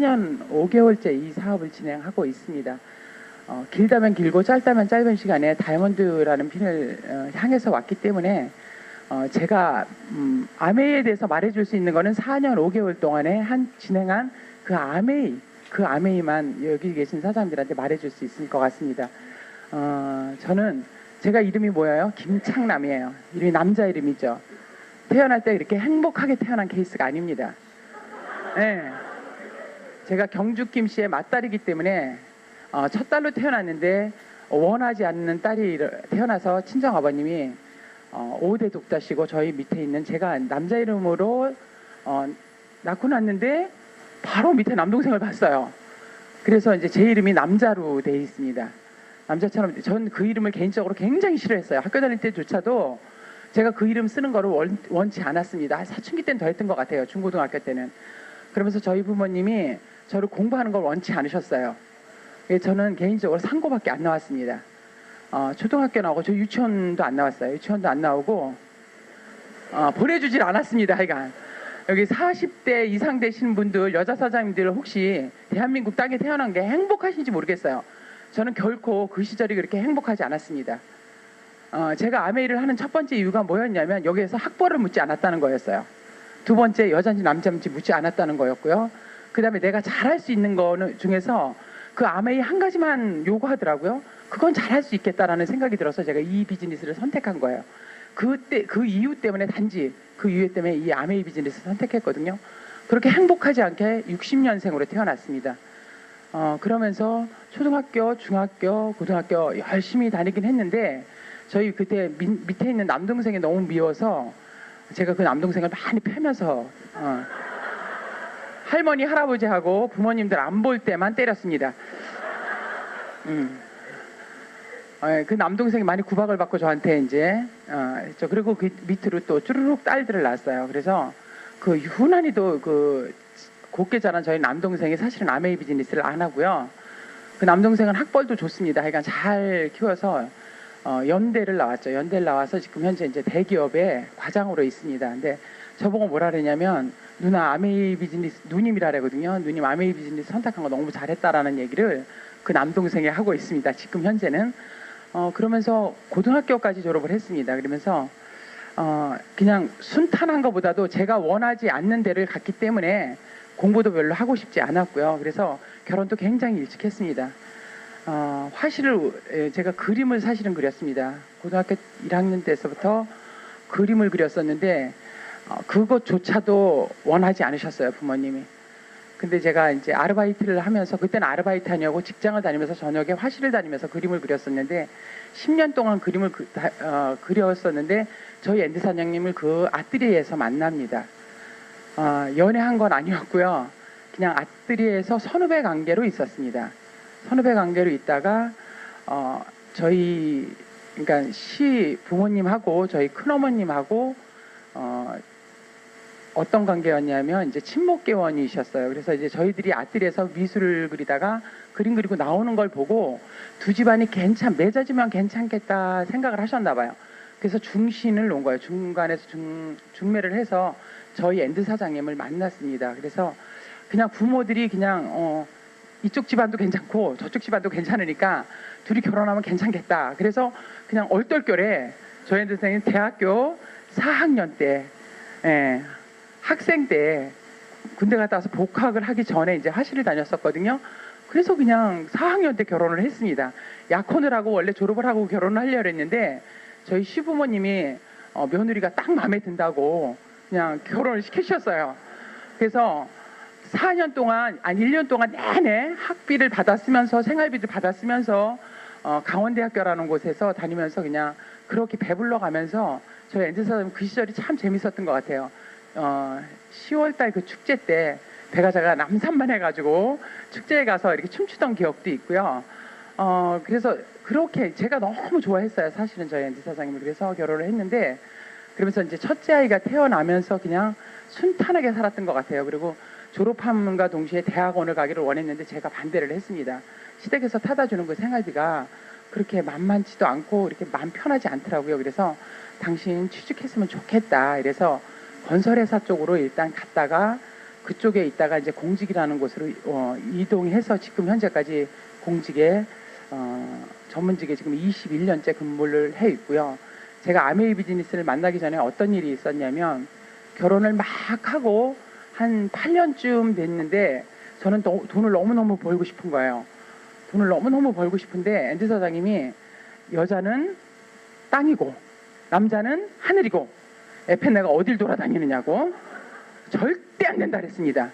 4년 5개월째 이 사업을 진행하고 있습니다. 길다면 길고 짧다면 짧은 시간에 다이아몬드라는 핀을 향해서 왔기 때문에 제가 아메이에 대해서 말해줄 수 있는 거는 4년 5개월 동안에 진행한 그 아메이만 여기 계신 사장님들한테 말해줄 수 있을 것 같습니다. 저는 제가 이름이 뭐예요? 김창남이에요. 이름이 남자 이름이죠. 태어날 때 이렇게 행복하게 태어난 케이스가 아닙니다. 네. 제가 경주 김씨의 맏딸이기 때문에 첫 딸로 태어났는데 원하지 않는 딸이 태어나서 친정아버님이 5대 독자시고 저희 밑에 있는 제가 남자 이름으로 낳고 났는데 바로 밑에 남동생을 봤어요. 그래서 이제 제 이름이 남자로 되어 있습니다. 남자처럼 전 그 이름을 개인적으로 굉장히 싫어했어요. 학교 다닐 때조차도 제가 그 이름 쓰는 거를 원치 않았습니다. 사춘기 때는 더 했던 것 같아요. 중고등학교 때는. 그러면서 저희 부모님이 저를 공부하는 걸 원치 않으셨어요. 저는 개인적으로 상고밖에 안 나왔습니다. 초등학교 나오고 저 유치원도 안 나왔어요. 유치원도 안 나오고 보내주질 않았습니다. 하여간 여기 40대 이상 되시는 분들, 여자 사장님들 혹시 대한민국 땅에 태어난 게 행복하신지 모르겠어요. 저는 결코 그 시절이 그렇게 행복하지 않았습니다. 제가 아메이를 하는 첫 번째 이유가 뭐였냐면 여기에서 학벌을 묻지 않았다는 거였어요. 두 번째 여자인지 남자인지 묻지 않았다는 거였고요. 그 다음에 내가 잘할 수 있는 거 중에서 그 아메이 한 가지만 요구하더라고요. 그건 잘할 수 있겠다라는 생각이 들어서 제가 이 비즈니스를 선택한 거예요. 그때 그 이유 때문에 단지 그 이유 때문에 이 아메이 비즈니스를 선택했거든요. 그렇게 행복하지 않게 60년생으로 태어났습니다. 그러면서 초등학교, 중학교, 고등학교 열심히 다니긴 했는데 저희 그때 밑에 있는 남동생이 너무 미워서 제가 그 남동생을 많이 패면서 할머니, 할아버지하고 부모님들 안 볼 때만 때렸습니다. 그 남동생이 많이 구박을 받고 저한테 이제 그리고 그 밑으로 또 쭈루룩 딸들을 낳았어요. 그래서 그 유난히도 그 곱게 자란 저희 남동생이 사실은 아메이 비즈니스를 안 하고요. 그 남동생은 학벌도 좋습니다. 하여간 잘 키워서 연대를 나왔죠. 연대를 나와서 지금 현재 이제 대기업의 과장으로 있습니다. 근데 저보고 뭐라 그러냐면 누나 아메이 비즈니스 누님이라 그러거든요. 누님 아메이 비즈니스 선택한 거 너무 잘했다라는 얘기를 그 남동생이 하고 있습니다. 지금 현재는 그러면서 고등학교까지 졸업을 했습니다. 그러면서 그냥 순탄한 것보다도 제가 원하지 않는 데를 갔기 때문에 공부도 별로 하고 싶지 않았고요. 그래서 결혼도 굉장히 일찍 했습니다. 화실을 제가 그림을 사실은 그렸습니다. 고등학교 1학년 때서부터 그림을 그렸었는데 그것조차도 원하지 않으셨어요, 부모님이. 근데 제가 이제 아르바이트를 하면서 그때는 아르바이트 하냐고 직장을 다니면서 저녁에 화실을 다니면서 그림을 그렸었는데 10년 동안 그림을 그렸었는데 저희 엔드 사장님을 그 아뜨리에서 만납니다. 연애한 건 아니었고요. 그냥 아뜨리에서 선후배 관계로 있었습니다. 선후배 관계로 있다가 저희 그러니까 시 부모님하고 저희 큰어머님하고 어떤 관계였냐면 이제 친목계원이셨어요. 그래서 이제 저희들이 아뜨리에서 미술을 그리다가 그림 그리고 나오는 걸 보고 두 집안이 맺어지면 괜찮겠다 생각을 하셨나 봐요. 그래서 중신을 놓은 거예요. 중간에서 중매를 해서 저희 엔드 사장님을 만났습니다. 그래서 그냥 부모들이 그냥 이쪽 집안도 괜찮고 저쪽 집안도 괜찮으니까 둘이 결혼하면 괜찮겠다. 그래서 그냥 얼떨결에 저희 엔드 사장님 대학교 4학년 때 학생 때 군대 갔다 와서 복학을 하기 전에 이제 화실을 다녔었거든요. 그래서 그냥 4학년 때 결혼을 했습니다. 약혼을 하고 원래 졸업을 하고 결혼을 하려고 했는데 저희 시부모님이 며느리가 딱 마음에 든다고 그냥 결혼을 시키셨어요. 그래서 4년 동안, 1년 동안 내내 학비를 받았으면서 생활비를 받았으면서 강원대학교라는 곳에서 다니면서 그냥 그렇게 배불러 가면서 저희 엔드사님 그 시절이 참 재밌었던 것 같아요. 10월달 그 축제 때 배가자가 남산만 해가지고 축제에 가서 이렇게 춤추던 기억도 있고요. 그래서 그렇게 제가 너무 좋아했어요. 사실은 저희 엔드 사장님을. 그래서 결혼을 했는데 그러면서 이제 첫째 아이가 태어나면서 그냥 순탄하게 살았던 것 같아요. 그리고 졸업함과 동시에 대학원을 가기를 원했는데 제가 반대를 했습니다. 시댁에서 타다 주는 그 생활비가 그렇게 만만치도 않고 이렇게 마음 편하지 않더라고요. 그래서 당신 취직했으면 좋겠다. 이래서 건설회사 쪽으로 일단 갔다가 그쪽에 있다가 이제 공직이라는 곳으로 이동해서 지금 현재까지 공직에 전문직에 지금 21년째 근무를 해 있고요. 제가 아메이 비즈니스를 만나기 전에 어떤 일이 있었냐면 결혼을 막 하고 한 8년쯤 됐는데 저는 또 돈을 너무너무 벌고 싶은 거예요. 돈을 너무너무 벌고 싶은데 앤드 사장님이 여자는 땅이고 남자는 하늘이고 에페 내가 어딜 돌아다니느냐고 절대 안 된다 그랬습니다.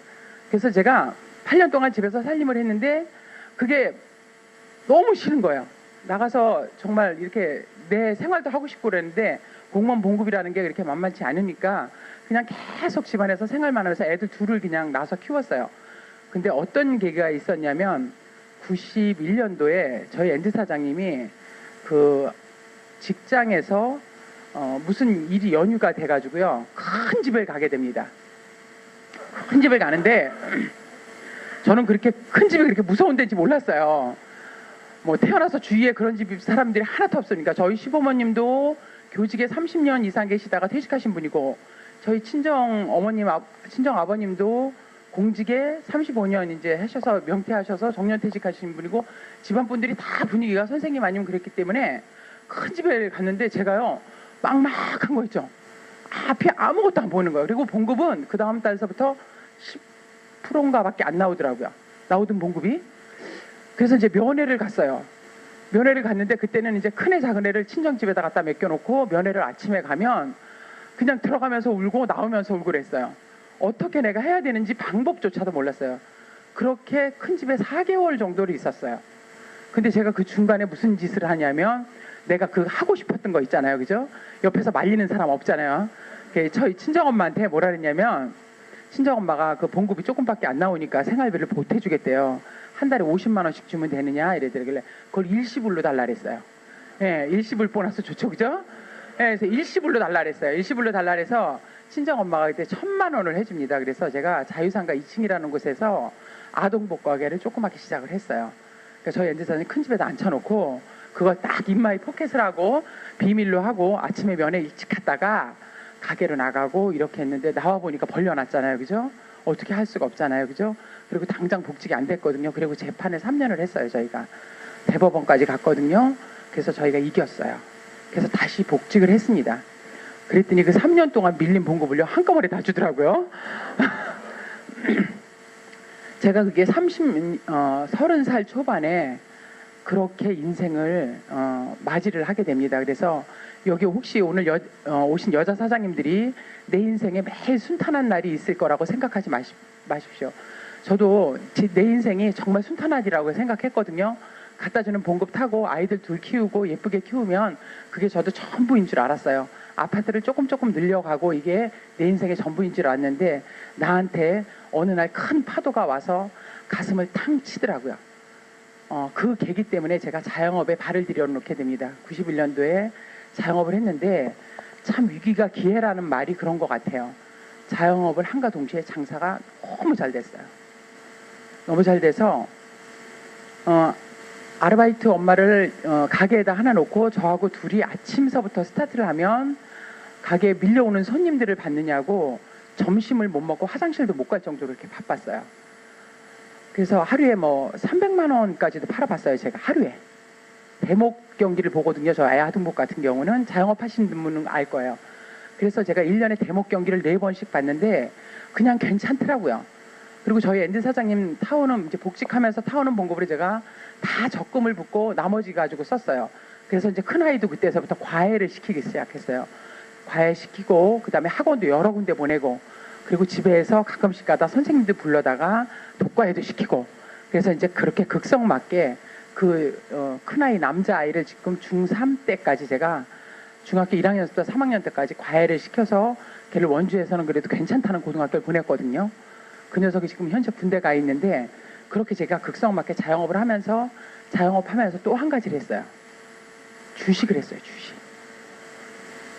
그래서 제가 8년 동안 집에서 살림을 했는데 그게 너무 싫은 거예요. 나가서 정말 이렇게 내 생활도 하고 싶고 그랬는데 공무원 봉급이라는 게 그렇게 만만치 않으니까 그냥 계속 집안에서 생활만 하면서 애들 둘을 그냥 낳아서 키웠어요. 근데 어떤 계기가 있었냐면 91년도에 저희 앤드 사장님이 그 직장에서 무슨 일이 연휴가 돼가지고요. 큰 집을 가게 됩니다. 큰 집을 가는데 저는 그렇게 큰 집이 그렇게 무서운 데인지 몰랐어요. 뭐 태어나서 주위에 그런 집 사람들이 하나도 없으니까 저희 시부모님도 교직에 30년 이상 계시다가 퇴직하신 분이고 저희 친정 어머님, 친정 아버님도 공직에 35년 이제 하셔서 명퇴하셔서 정년퇴직하신 분이고 집안 분들이 다 분위기가 선생님 아니면 그랬기 때문에 큰 집에 갔는데 제가요 막막한 거 있죠. 앞이 아무것도 안 보이는 거예요. 그리고 봉급은 그 다음 달서부터 10%인가밖에 안 나오더라고요. 나오던 봉급이. 그래서 이제 면회를 갔어요. 면회를 갔는데 그때는 이제 큰애 작은애를 친정집에다 갖다 맡겨놓고 면회를 아침에 가면 그냥 들어가면서 울고 나오면서 울고 그랬어요. 어떻게 내가 해야 되는지 방법조차도 몰랐어요. 그렇게 큰 집에 4개월 정도를 있었어요. 근데 제가 그 중간에 무슨 짓을 하냐면 내가 그 하고 싶었던 거 있잖아요. 그죠? 옆에서 말리는 사람 없잖아요. 저희 친정엄마한테 뭐라 그랬냐면 친정엄마가 그 봉급이 조금밖에 안 나오니까 생활비를 보태주겠대요. 한 달에 50만 원씩 주면 되느냐 이래더라길래 그걸 일시불로 달라 그랬어요. 예, 일시불 보너스 좋죠. 그죠? 예, 그래서 일시불로 달라 그랬어요. 일시불로 달라 그래서 친정엄마가 그때 1,000만 원을 해줍니다. 그래서 제가 자유상가 2층이라는 곳에서 아동복지가게를 조그맣게 시작을 했어요. 그러니까 저희 엔지사님 큰 집에다 앉혀놓고 그걸 딱 인마이 포켓을 하고 비밀로 하고 아침에 면회 일찍 갔다가 가게로 나가고 이렇게 했는데 나와 보니까 벌려놨잖아요. 그죠? 어떻게 할 수가 없잖아요. 그죠? 그리고 당장 복직이 안 됐거든요. 그리고 재판을 3년을 했어요. 저희가 대법원까지 갔거든요. 그래서 저희가 이겼어요. 그래서 다시 복직을 했습니다. 그랬더니 그 3년 동안 밀린 봉급을요 한꺼번에 다 주더라고요. 제가 그게 30살 초반에 그렇게 인생을 맞이를 하게 됩니다. 그래서 여기 혹시 오늘 오신 여자 사장님들이 내 인생에 매일 순탄한 날이 있을 거라고 생각하지 마십시오. 저도 내 인생이 정말 순탄하리라고 생각했거든요. 갖다 주는 봉급 타고 아이들 둘 키우고 예쁘게 키우면 그게 저도 전부인 줄 알았어요. 아파트를 조금 늘려가고 이게 내 인생의 전부인 줄 알았는데 나한테 어느 날 큰 파도가 와서 가슴을 탕 치더라고요. 그 계기 때문에 제가 자영업에 발을 들여놓게 됩니다. 91년도에 자영업을 했는데 참 위기가 기회라는 말이 그런 것 같아요. 자영업을 한가 동시에 장사가 너무 잘 됐어요. 너무 잘 돼서 아르바이트 엄마를 가게에다 하나 놓고 저하고 둘이 아침서부터 스타트를 하면 가게에 밀려오는 손님들을 받느냐고 점심을 못 먹고 화장실도 못 갈 정도로 이렇게 바빴어요. 그래서 하루에 뭐 300만 원까지도 팔아봤어요. 제가 하루에. 대목 경기를 보거든요. 저 아동복 같은 경우는 자영업 하시는 분은 알 거예요. 그래서 제가 1년에 대목 경기를 4번씩 봤는데 그냥 괜찮더라고요. 그리고 저희 앤드 사장님 타오는 이제 복직하면서 타오는 봉급으로 제가 다 적금을 붓고 나머지 가지고 썼어요. 그래서 이제 큰 아이도 그때서부터 과외를 시키기 시작했어요. 과외 시키고 그다음에 학원도 여러 군데 보내고 그리고 집에서 가끔씩 가다 선생님들 불러다가 독과외도 시키고 그래서 이제 그렇게 극성맞게 그 큰아이 남자아이를 지금 중3 때까지 제가 중학교 1학년부터 3학년 때까지 과외를 시켜서 걔를 원주에서는 그래도 괜찮다는 고등학교를 보냈거든요. 그 녀석이 지금 현재 군대 가 있는데 그렇게 제가 극성맞게 자영업을 하면서 자영업하면서 또 한 가지를 했어요. 주식을 했어요. 주식.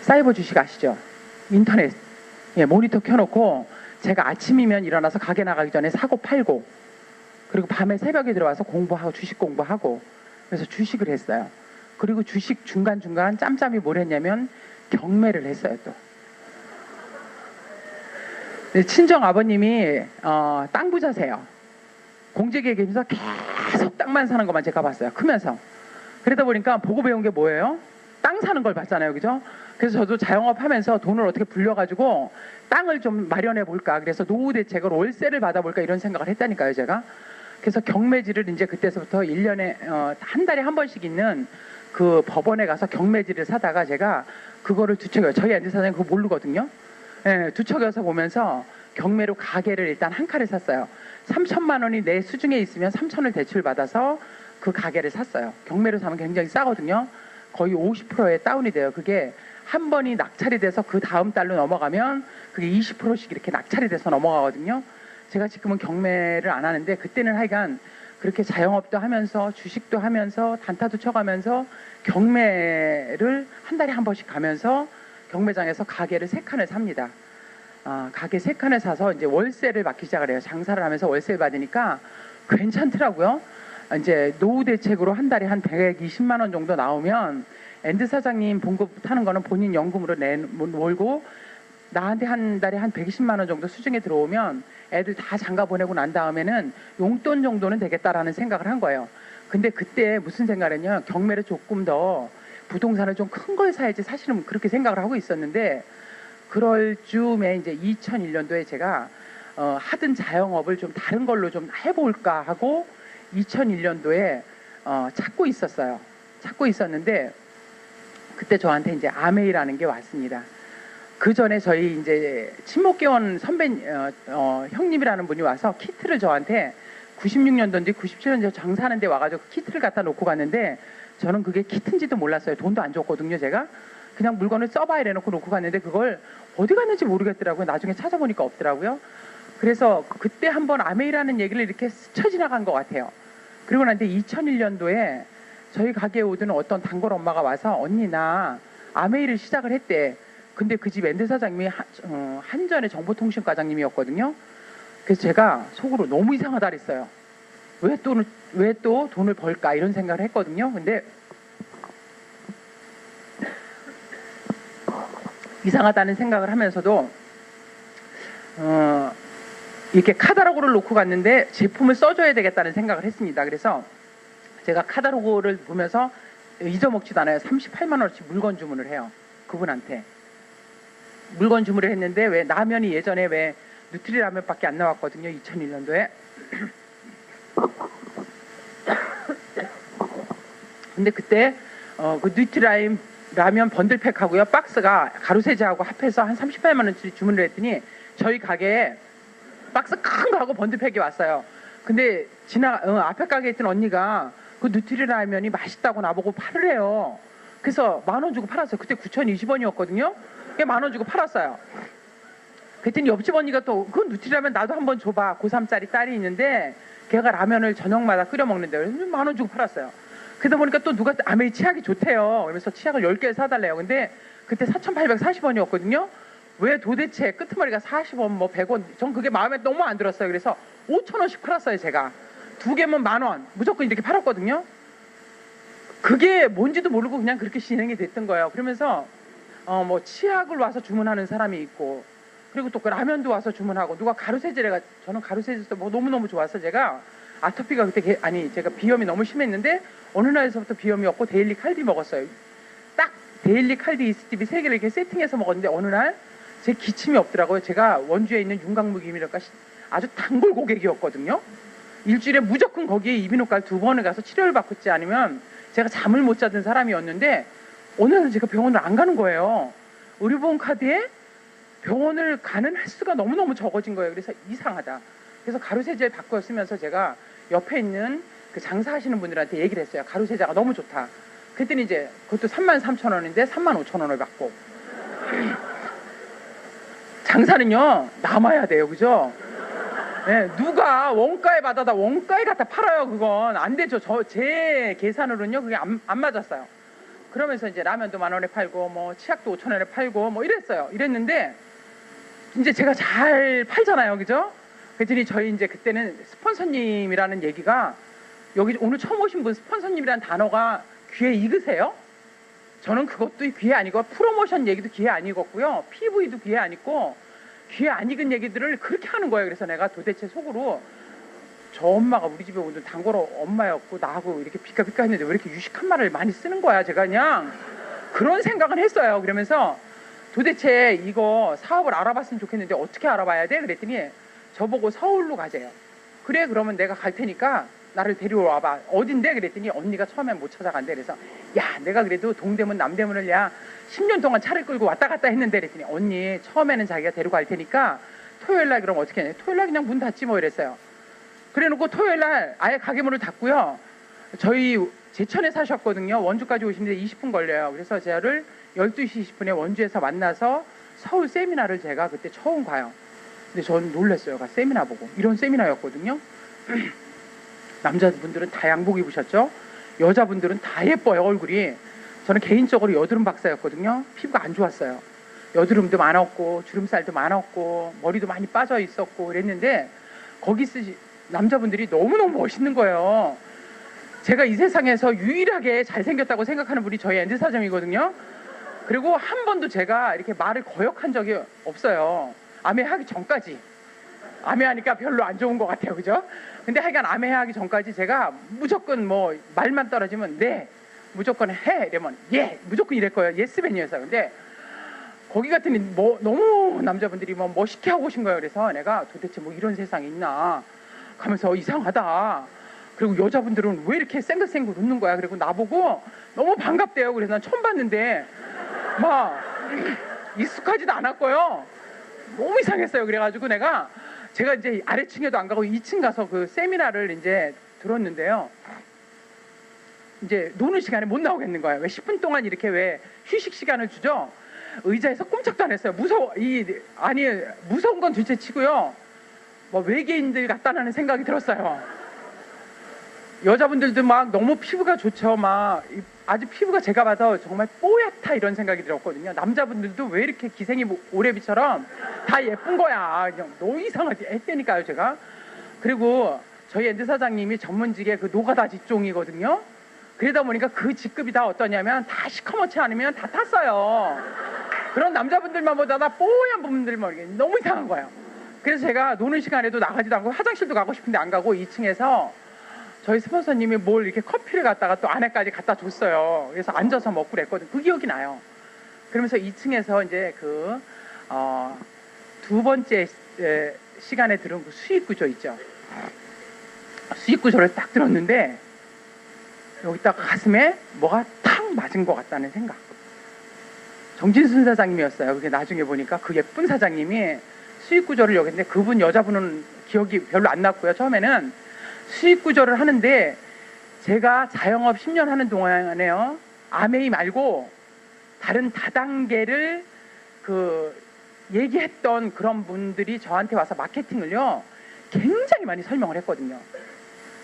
사이버 주식 아시죠? 인터넷 모니터 켜놓고 제가 아침이면 일어나서 가게 나가기 전에 사고 팔고 그리고 밤에 새벽에 들어와서 공부하고 주식 공부하고 그래서 주식을 했어요. 그리고 주식 중간중간 짬짬이 뭘 했냐면 경매를 했어요. 또 네, 친정 아버님이 땅 부자세요. 공직에게서 계속 땅만 사는 것만 제가 봤어요. 크면서. 그러다 보니까 보고 배운 게 뭐예요? 땅 사는 걸 봤잖아요. 그죠? 그래서 저도 자영업 하면서 돈을 어떻게 불려가지고 땅을 좀 마련해 볼까. 그래서 노후 대책으로 월세를 받아볼까 이런 생각을 했다니까요, 제가. 그래서 경매지를 이제 그때서부터 1년에 한 달에 한 번씩 있는 그 법원에 가서 경매지를 사다가 제가 그거를 두척여요. 저희 엔드 사장님 그거 모르거든요. 예, 두척여서 보면서 경매로 가게를 일단 한 칸을 샀어요. 3천만 원이 내 수중에 있으면 3천을 대출 받아서 그 가게를 샀어요. 경매로 사면 굉장히 싸거든요. 거의 50%의 다운이 돼요. 그게 한 번이 낙찰이 돼서 그 다음 달로 넘어가면 그게 20%씩 이렇게 낙찰이 돼서 넘어가거든요. 제가 지금은 경매를 안 하는데 그때는 하여간 그렇게 자영업도 하면서 주식도 하면서 단타도 쳐가면서 경매를 한 달에 한 번씩 가면서 경매장에서 가게를 3칸을 삽니다. 가게 3칸을 사서 이제 월세를 받기 시작을 해요. 장사를 하면서 월세를 받으니까 괜찮더라고요. 이제 노후 대책으로 한 달에 한 120만 원 정도 나오면 엔드 사장님 봉급 하는 거는 본인 연금으로 몰고 나한테 한 달에 한 120만 원 정도 수중에 들어오면 애들 다 장가 보내고 난 다음에는 용돈 정도는 되겠다라는 생각을 한 거예요. 근데 그때 무슨 생각을 했냐, 경매를 조금 더 부동산을 좀 큰 걸 사야지 사실은 그렇게 생각을 하고 있었는데, 그럴 즈음에 이제 2001년도에 제가 하던 자영업을 좀 다른 걸로 좀 해볼까 하고 2001년도에 찾고 있었어요. 찾고 있었는데 그때 저한테 이제 아메이라는 게 왔습니다. 그 전에 저희 이제 친목계원 선배 형님이라는 분이 와서 키트를 저한테 96년도인지 97년도에 장사하는 데 와가지고 키트를 갖다 놓고 갔는데 저는 그게 키트인지도 몰랐어요. 돈도 안 줬거든요. 제가 그냥 물건을 써봐 이래놓고 놓고 갔는데 그걸 어디 갔는지 모르겠더라고요. 나중에 찾아보니까 없더라고요. 그래서 그때 한번 아메이라는 얘기를 이렇게 스쳐 지나간 것 같아요. 그리고 난데 2001년도에 저희 가게에 오던 어떤 단골 엄마가 와서 언니 나 아메이를 시작을 했대. 근데 그 집 엔드 사장님이 한전의 정보통신 과장님이었거든요. 그래서 제가 속으로 너무 이상하다 그랬어요. 왜 또 돈을 벌까 이런 생각을 했거든요. 근데 이상하다는 생각을 하면서도 이렇게 카탈로그를 놓고 갔는데 제품을 써줘야 되겠다는 생각을 했습니다. 그래서 제가 카탈로그를 보면서 잊어먹지도 않아요. 38만 원어치 물건 주문을 해요. 그분한테. 물건 주문을 했는데 왜 라면이 예전에 왜 누트리 라면밖에 안 나왔거든요. 2001년도에. 근데 그때 그 누트리 라면 번들팩 하고요. 박스가 가루세제하고 합해서 한 38만 원치 주문을 했더니 저희 가게에 박스 큰 거 하고 번들팩이 왔어요. 근데 앞에 가게에 있던 언니가 그 누트리 라면이 맛있다고 나보고 팔으래요. 그래서 10,000원 주고 팔았어요. 그때 9,020원이었거든요. 10,000원 주고 팔았어요. 그랬더니 옆집 언니가 또 그 누트리 라면 나도 한번 줘봐. 고3짜리 딸이 있는데 걔가 라면을 저녁마다 끓여 먹는데 10,000원 주고 팔았어요. 그러다 보니까 또 누가 아메이 치약이 좋대요. 그러면서 치약을 10개 사달래요. 근데 그때 4,840원이었거든요. 왜 도대체 끄트머리가 40원 뭐 100원 전 그게 마음에 너무 안 들었어요. 그래서 5,000원씩 팔았어요. 제가 2개면 10,000원 무조건 이렇게 팔았거든요. 그게 뭔지도 모르고 그냥 그렇게 진행이 됐던 거예요. 그러면서 뭐 치약을 와서 주문하는 사람이 있고 그리고 또 그 라면도 와서 주문하고 누가 가루세제를 저는 가루세제도 뭐 너무너무 좋아서 제가 아토피가 그때 제가 비염이 너무 심했는데 어느 날에서부터 비염이 없고 데일리 칼디 먹었어요. 딱 데일리 칼디 이스티비 3개를 이렇게 세팅해서 먹었는데 어느 날 제 기침이 없더라고요. 제가 원주에 있는 윤곽무김이랄까 아주 단골 고객이었거든요. 일주일에 무조건 거기에 이비인후과를 2번을 가서 치료를 받지 않으면 제가 잠을 못 자던 사람이었는데 어느 날은 제가 병원을 안 가는 거예요. 의료보험 카드에 병원을 가는 횟수가 너무너무 적어진 거예요. 그래서 이상하다. 그래서 가루세제를 바꿔 쓰면서 제가 옆에 있는 그 장사하시는 분들한테 얘기를 했어요. 가루세제가 너무 좋다. 그랬더니 이제 그것도 33,000원인데 35,000원을 받고 장사는요 남아야 돼요. 그죠? 네, 누가 원가에 받아다 원가에 갖다 팔아요. 그건 안 되죠. 제 계산으로는요 그게 안 맞았어요. 그러면서 이제 라면도 10,000원에 팔고 뭐 치약도 5,000원에 팔고 뭐 이랬는데 이제 제가 잘 팔잖아요. 그죠? 그랬더니 저희 이제 그때는 스폰서님이라는 얘기가 여기 오늘 처음 오신 분 스폰서님이라는 단어가 귀에 익으세요? 저는 그것도 귀에 안 익어. 프로모션 얘기도 귀에 안 익었고요. PV도 귀에 안 익고 귀에 안 익은 얘기들을 그렇게 하는 거예요. 그래서 내가 도대체 속으로 저 엄마가 우리 집에 오던 단골 엄마였고 나하고 이렇게 비까비까 했는데 왜 이렇게 유식한 말을 많이 쓰는 거야. 제가 그냥 그런 생각은 했어요. 그러면서 도대체 이거 사업을 알아봤으면 좋겠는데 어떻게 알아봐야 돼? 그랬더니 저보고 서울로 가재요. 그래 그러면 내가 갈 테니까 나를 데려와봐. 어딘데? 그랬더니 언니가 처음엔 못 찾아간대. 그래서 야 내가 그래도 동대문 남대문을 야 10년 동안 차를 끌고 왔다 갔다 했는데 그랬더니 언니 처음에는 자기가 데려갈 테니까 토요일날 그럼 어떻게 하냐. 토요일날 그냥 문 닫지 뭐 이랬어요. 그래놓고 토요일날 아예 가게 문을 닫고요. 저희 제천에 사셨거든요. 원주까지 오시는데 20분 걸려요. 그래서 저를 12시 20분에 원주에서 만나서 서울 세미나를 제가 그때 처음 가요. 근데 전 놀랐어요. 세미나 보고. 이런 세미나였거든요. 남자분들은 다 양복 입으셨죠. 여자분들은 다 예뻐요. 얼굴이. 저는 개인적으로 여드름 박사였거든요. 피부가 안 좋았어요. 여드름도 많았고 주름살도 많았고 머리도 많이 빠져 있었고 그랬는데 거기 남자분들이 너무너무 멋있는 거예요. 제가 이 세상에서 유일하게 잘생겼다고 생각하는 분이 저희 엔드사장이거든요. 그리고 한 번도 제가 이렇게 말을 거역한 적이 없어요. 암해하기 전까지. 암해하니까 별로 안 좋은 것 같아요. 그죠? 근데 하여간 암해하기 전까지 제가 무조건 뭐 말만 떨어지면 네 무조건 해 이러면 예 무조건 이럴 거예요. 예스맨이었어요. 근데 거기 같은 뭐 너무 남자분들이 뭐 멋있게 하고 오신 거예요. 그래서 내가 도대체 뭐 이런 세상이 있나 하면서 이상하다. 그리고 여자분들은 왜 이렇게 쌩글쌩글 웃는 거야. 그리고 나보고 너무 반갑대요. 그래서 난 처음 봤는데 막 익숙하지도 않았고요. 너무 이상했어요. 그래가지고 제가 이제 아래층에도 안 가고 2층 가서 그 세미나를 이제 들었는데요. 이제 노는 시간에 못 나오겠는 거예요. 왜 10분 동안 이렇게 왜 휴식 시간을 주죠? 의자에서 꼼짝도 안 했어요. 무서운 건 둘째 치고요. 뭐 외계인들 같다는 생각이 들었어요. 여자분들도 막 너무 피부가 좋죠. 막 아주 피부가 제가 봐서 정말 뽀얗다 이런 생각이 들었거든요. 남자분들도 왜 이렇게 기생이 오래비처럼 다 예쁜 거야. 그냥 너무 이상하게 했다니까요, 제가. 그리고 저희 엔드 사장님이 전문직의 그 노가다 직종이거든요. 그러다 보니까 그 직급이 다 어떠냐면 다 시커멓지 않으면 다 탔어요. 그런 남자분들만 보다가 뽀얀 분들만 너무 이상한 거예요. 그래서 제가 노는 시간에도 나가지도 않고 화장실도 가고 싶은데 안 가고 2층에서 저희 스폰서님이 뭘 이렇게 커피를 갖다가 또 안에까지 갖다 줬어요. 그래서 앉아서 먹고 그랬거든요. 그 기억이 나요. 그러면서 2층에서 이제 두 번째 시간에 들은 그 수익 구조 있죠. 수익 구조를 딱 들었는데 여기다가 가슴에 뭐가 탁 맞은 것 같다는 생각. 정진순 사장님이었어요. 그게 나중에 보니까 그 예쁜 사장님이 수익 구조를 여기 했는데 그분 여자분은 기억이 별로 안 났고요. 처음에는 수익 구조를 하는데 제가 자영업 10년 하는 동안에요. 아메이 말고 다른 다단계를 얘기했던 그런 분들이 저한테 와서 마케팅을요. 굉장히 많이 설명을 했거든요.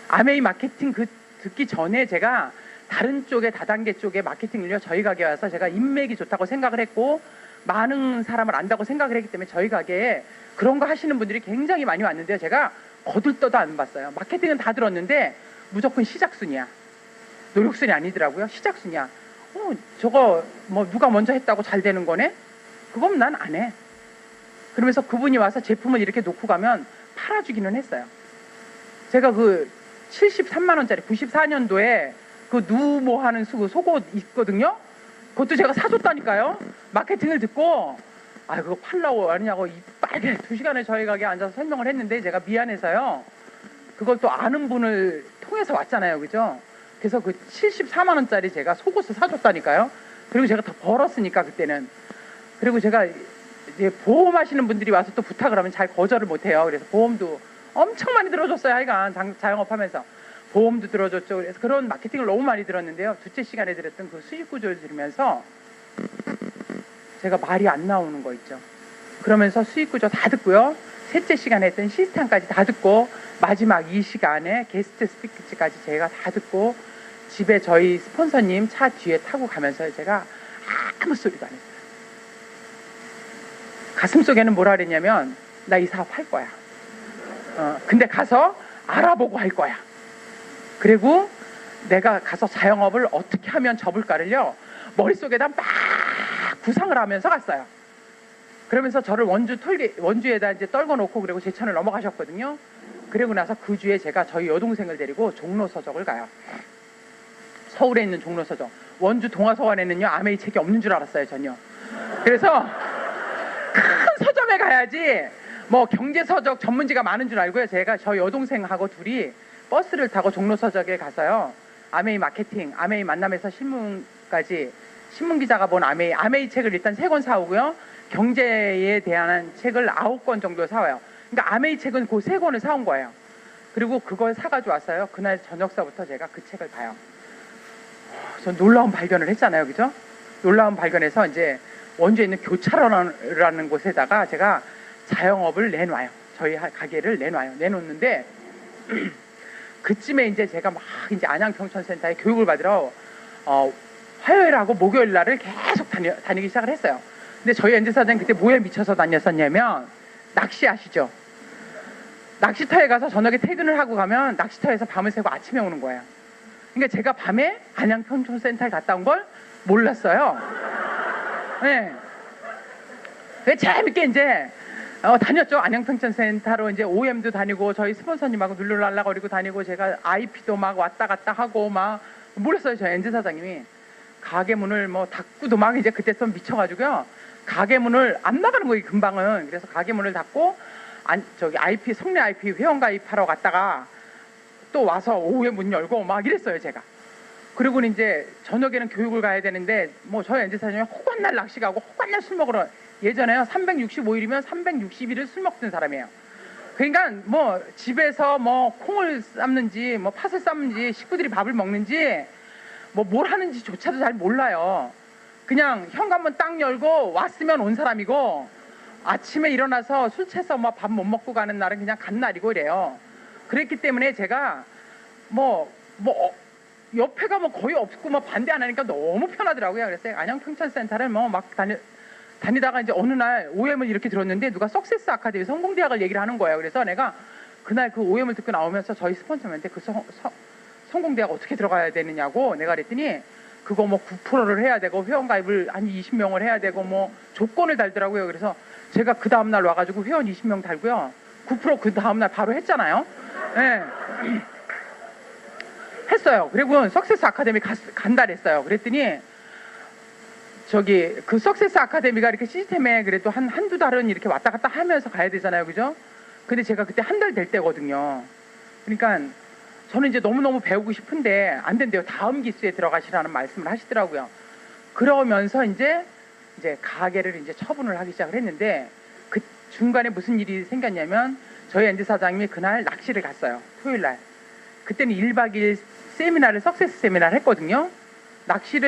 아메이 마케팅 듣기 전에 제가 다른 쪽에 다단계 쪽에 마케팅을요. 저희 가게에 와서 제가 인맥이 좋다고 생각을 했고 많은 사람을 안다고 생각을 했기 때문에 저희 가게에 그런 거 하시는 분들이 굉장히 많이 왔는데요. 제가 거들떠도 안 봤어요. 마케팅은 다 들었는데 무조건 시작순이야. 노력순이 아니더라고요. 시작순이야. 저거 뭐 누가 먼저 했다고 잘 되는 거네? 그건 난 안 해. 그러면서 그분이 와서 제품을 이렇게 놓고 가면 팔아주기는 했어요. 제가 73만 원짜리 94년도에 누모 하는 속옷 있거든요. 그것도 제가 사줬다니까요. 마케팅을 듣고 그거 팔라고 아니냐고 빨개 2시간을 저희 가게에 앉아서 설명을 했는데 제가 미안해서요. 그걸 또 아는 분을 통해서 왔잖아요. 그죠? 그래서 74만 원짜리 제가 속옷을 사줬다니까요. 그리고 제가 더 벌었으니까 그때는. 그리고 제가 이제 보험하시는 분들이 와서 또 부탁을 하면 잘 거절을 못해요. 그래서 보험도 엄청 많이 들어줬어요. 하여간 자영업하면서. 보험도 들어줬죠. 그래서 그런 마케팅을 너무 많이 들었는데요. 둘째 시간에 들었던 그 수익 구조를 들으면서 제가 말이 안 나오는 거 있죠. 그러면서 수익 구조 다 듣고요. 셋째 시간에 했던 시스템까지 다 듣고 마지막 이 시간에 게스트 스피치까지 제가 다 듣고 집에 저희 스폰서님 차 뒤에 타고 가면서 제가 아무 소리도 안 했어요. 가슴속에는 뭐라 그랬냐면 나 이 사업 할 거야. 근데 가서 알아보고 할 거야. 그리고 내가 가서 자영업을 어떻게 하면 접을까를요. 머릿속에다 막 구상을 하면서 갔어요. 그러면서 저를 원주에다 이제 떨궈 놓고 그리고 제천을 넘어가셨거든요. 그리고 나서 그 주에 제가 저희 여동생을 데리고 종로서적을 가요. 서울에 있는 종로서적. 원주 동화서원에는요 아메이 책이 없는 줄 알았어요 전혀. 그래서 큰 서점에 가야지 뭐 경제서적 전문지가 많은 줄 알고요. 제가 저희 여동생하고 둘이 버스를 타고 종로서적에 가서요. 아메이 마케팅, 아메이 만남에서 신문까지 신문기자가 본 아메이 책을 일단 3권 사오고요. 경제에 대한 책을 9권 정도 사와요. 그러니까 아메이 책은 그 3권을 사온 거예요. 그리고 그걸 사가지고 왔어요. 그날 저녁서부터 제가 그 책을 봐요. 전 놀라운 발견을 했잖아요. 그죠? 놀라운 발견에서 이제 원주에 있는 교차로라는 곳에다가 제가 자영업을 내놔요. 저희 가게를 내놓는데 그쯤에 이제 제가 막 이제 안양평촌센터에 교육을 받으러 화요일하고 목요일 날을 계속 다니기 시작을 했어요. 근데 저희 엔지사장님 그때 뭐에 미쳐서 다녔었냐면 낚시 아시죠? 낚시터에 가서 저녁에 퇴근을 하고 가면 낚시터에서 밤을 새고 아침에 오는 거예요. 그러니까 제가 밤에 안양평촌센터에 갔다 온 걸 몰랐어요. 네. 재밌게 이제 다녔죠. 안양평촌센터로 이제 OM도 다니고 저희 스폰서님하고 눌러날라거리고 다니고 제가 IP도 막 왔다 갔다 하고 막 몰랐어요. 저희 엔지 사장님이 가게 문을 뭐 닫고도 막 이제 그때 좀 미쳐가지고요. 가게 문을 안 나가는 거예요. 금방은. 그래서 가게 문을 닫고 저기 IP 성내 IP 회원가입하러 갔다가 또 와서 오후에 문 열고 막 이랬어요. 제가. 그리고는 이제 저녁에는 교육을 가야 되는데 뭐 저희 엔지 사장님이 호간날 낚시 가고 호간날 술 먹으러 예전에요 365일이면 360일을 술 먹던 사람이에요. 그러니까 뭐 집에서 뭐 콩을 삶는지 뭐 팥을 삶는지 식구들이 밥을 먹는지 뭐 뭘 하는지조차도 잘 몰라요. 그냥 현관문 딱 열고 왔으면 온 사람이고 아침에 일어나서 술 취해서 뭐 밥 못 먹고 가는 날은 그냥 간 날이고 이래요. 그랬기 때문에 제가 뭐 옆에 가면 거의 없고 뭐 반대 안 하니까 너무 편하더라고요. 그래서 안양평촌센터를 뭐 막 다니다가 이제 어느 날 OM을 이렇게 들었는데 누가 석세스 아카데미 성공대학을 얘기를 하는 거예요. 그래서 내가 그날 그 OM을 듣고 나오면서 저희 스폰서한테 그 성공대학 어떻게 들어가야 되느냐고 내가 그랬더니 그거 뭐 9%를 해야 되고 회원가입을 한 20명을 해야 되고 뭐 조건을 달더라고요. 그래서 제가 그 다음날 와가지고 회원 20명 달고요. 9% 그 다음날 바로 했잖아요. 네. 했어요. 그리고 석세스 아카데미 간다 그랬어요. 그랬더니 저기 그 석세스 아카데미가 이렇게 시스템에 그래도 한두 달은 이렇게 왔다 갔다 하면서 가야 되잖아요. 그죠? 근데 제가 그때 한 달 될 때거든요. 그러니까 저는 이제 너무너무 배우고 싶은데 안 된대요. 다음 기수에 들어가시라는 말씀을 하시더라고요. 그러면서 이제 가게를 이제 처분을 하기 시작을 했는데 그 중간에 무슨 일이 생겼냐면 저희 엔지 사장님이 그날 낚시를 갔어요. 토요일 날. 그때는 1박 2일 세미나를 석세스 세미나를 했거든요.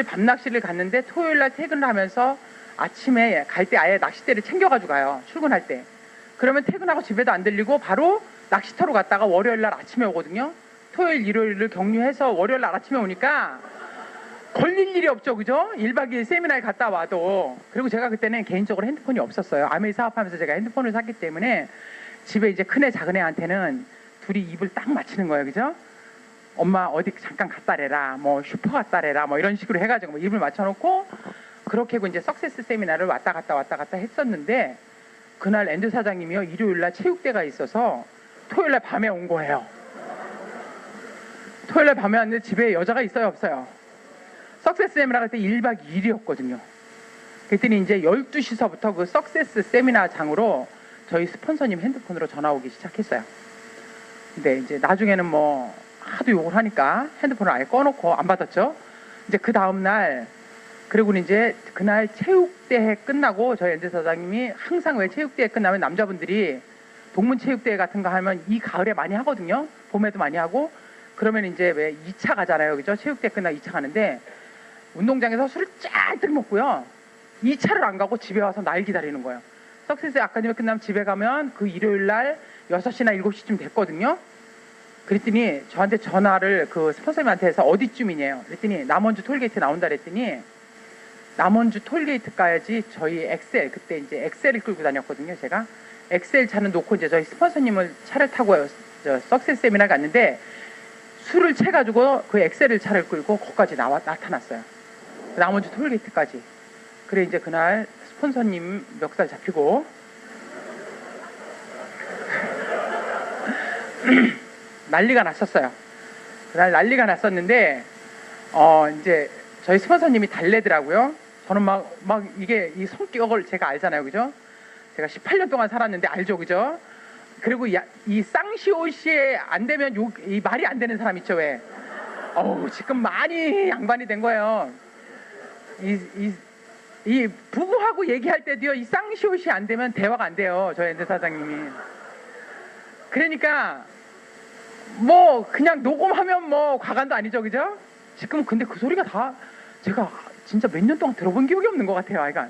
밤 낚시를 갔는데 토요일 날 퇴근을 하면서 아침에 갈 때 아예 낚싯대를 챙겨가지고 가요. 출근할 때. 그러면 퇴근하고 집에도 안 들리고 바로 낚시터로 갔다가 월요일 날 아침에 오거든요. 토요일, 일요일을 격리해서 월요일 날 아침에 오니까 걸릴 일이 없죠. 그죠? 1박 2일 세미나에 갔다 와도. 그리고 제가 그때는 개인적으로 핸드폰이 없었어요. 아메이 사업하면서 제가 핸드폰을 샀기 때문에 집에 이제 큰애 작은애한테는 둘이 입을 딱 맞추는 거예요. 그죠? 엄마 어디 잠깐 갔다 래라, 뭐 슈퍼 갔다 래라, 뭐 이런 식으로 해가지고 뭐 입을 맞춰놓고 그렇게 이제 석세스 세미나를 왔다 갔다 했었는데 그날 엔드 사장님이요 일요일날 체육대가 있어서 토요일날 밤에 온 거예요. 토요일날 밤에 왔는데 집에 여자가 있어요 없어요? 석세스 세미나 갈 때 1박 2일이었거든요. 그랬더니 이제 12시서부터 그 석세스 세미나장으로 저희 스폰서님 핸드폰으로 전화 오기 시작했어요. 근데 이제 나중에는 뭐 하도 욕을 하니까 핸드폰을 아예 꺼놓고 안 받았죠. 이제 그 다음날 그리고는 이제 그날 체육대회 끝나고 저희 엔지 사장님이 항상 왜 체육대회 끝나면 남자분들이 동문체육대회 같은 거 하면 이 가을에 많이 하거든요. 봄에도 많이 하고 그러면 이제 왜 2차 가잖아요. 그죠? 체육대회 끝나고 2차 가는데 운동장에서 술을 짠뜩 먹고요. 2차를 안 가고 집에 와서 날 기다리는 거예요. 석세스 아카데미 끝나면 집에 가면 그 일요일날 6시나 7시쯤 됐거든요. 그랬더니 저한테 전화를 그 스폰서님한테 해서 어디쯤이냐요. 그랬더니 남원주 톨게이트 나온다 그랬더니 남원주 톨게이트까지 저희 엑셀 그때 이제 엑셀을 끌고 다녔거든요. 제가 엑셀 차는 놓고 이제 저희 스폰서님을 차를 타고 석세스 세미나 갔는데 술을 채가지고 그 엑셀을 차를 끌고 거기까지 나타났어요. 남원주 톨게이트까지. 그래 이제 그날 스폰서님 멱살 잡히고 난리가 났었어요. 그날 난리가 났었는데 이제 저희 스폰서님이 달래더라고요. 저는 막 이게 이 성격을 제가 알잖아요, 그죠? 제가 18년 동안 살았는데 알죠, 그죠? 그리고 이 쌍시옷이 안 되면 이 말이 안 되는 사람 있죠, 왜? 지금 많이 양반이 된 거예요. 이 부부하고 얘기할 때도요, 이 쌍시옷이 안 되면 대화가 안 돼요, 저희 엔드 사장님이. 그러니까 뭐 그냥 녹음하면 뭐 과간도 아니죠, 그죠? 지금 근데 그 소리가 다 제가 진짜 몇 년 동안 들어본 기억이 없는 것 같아요, 그러니까.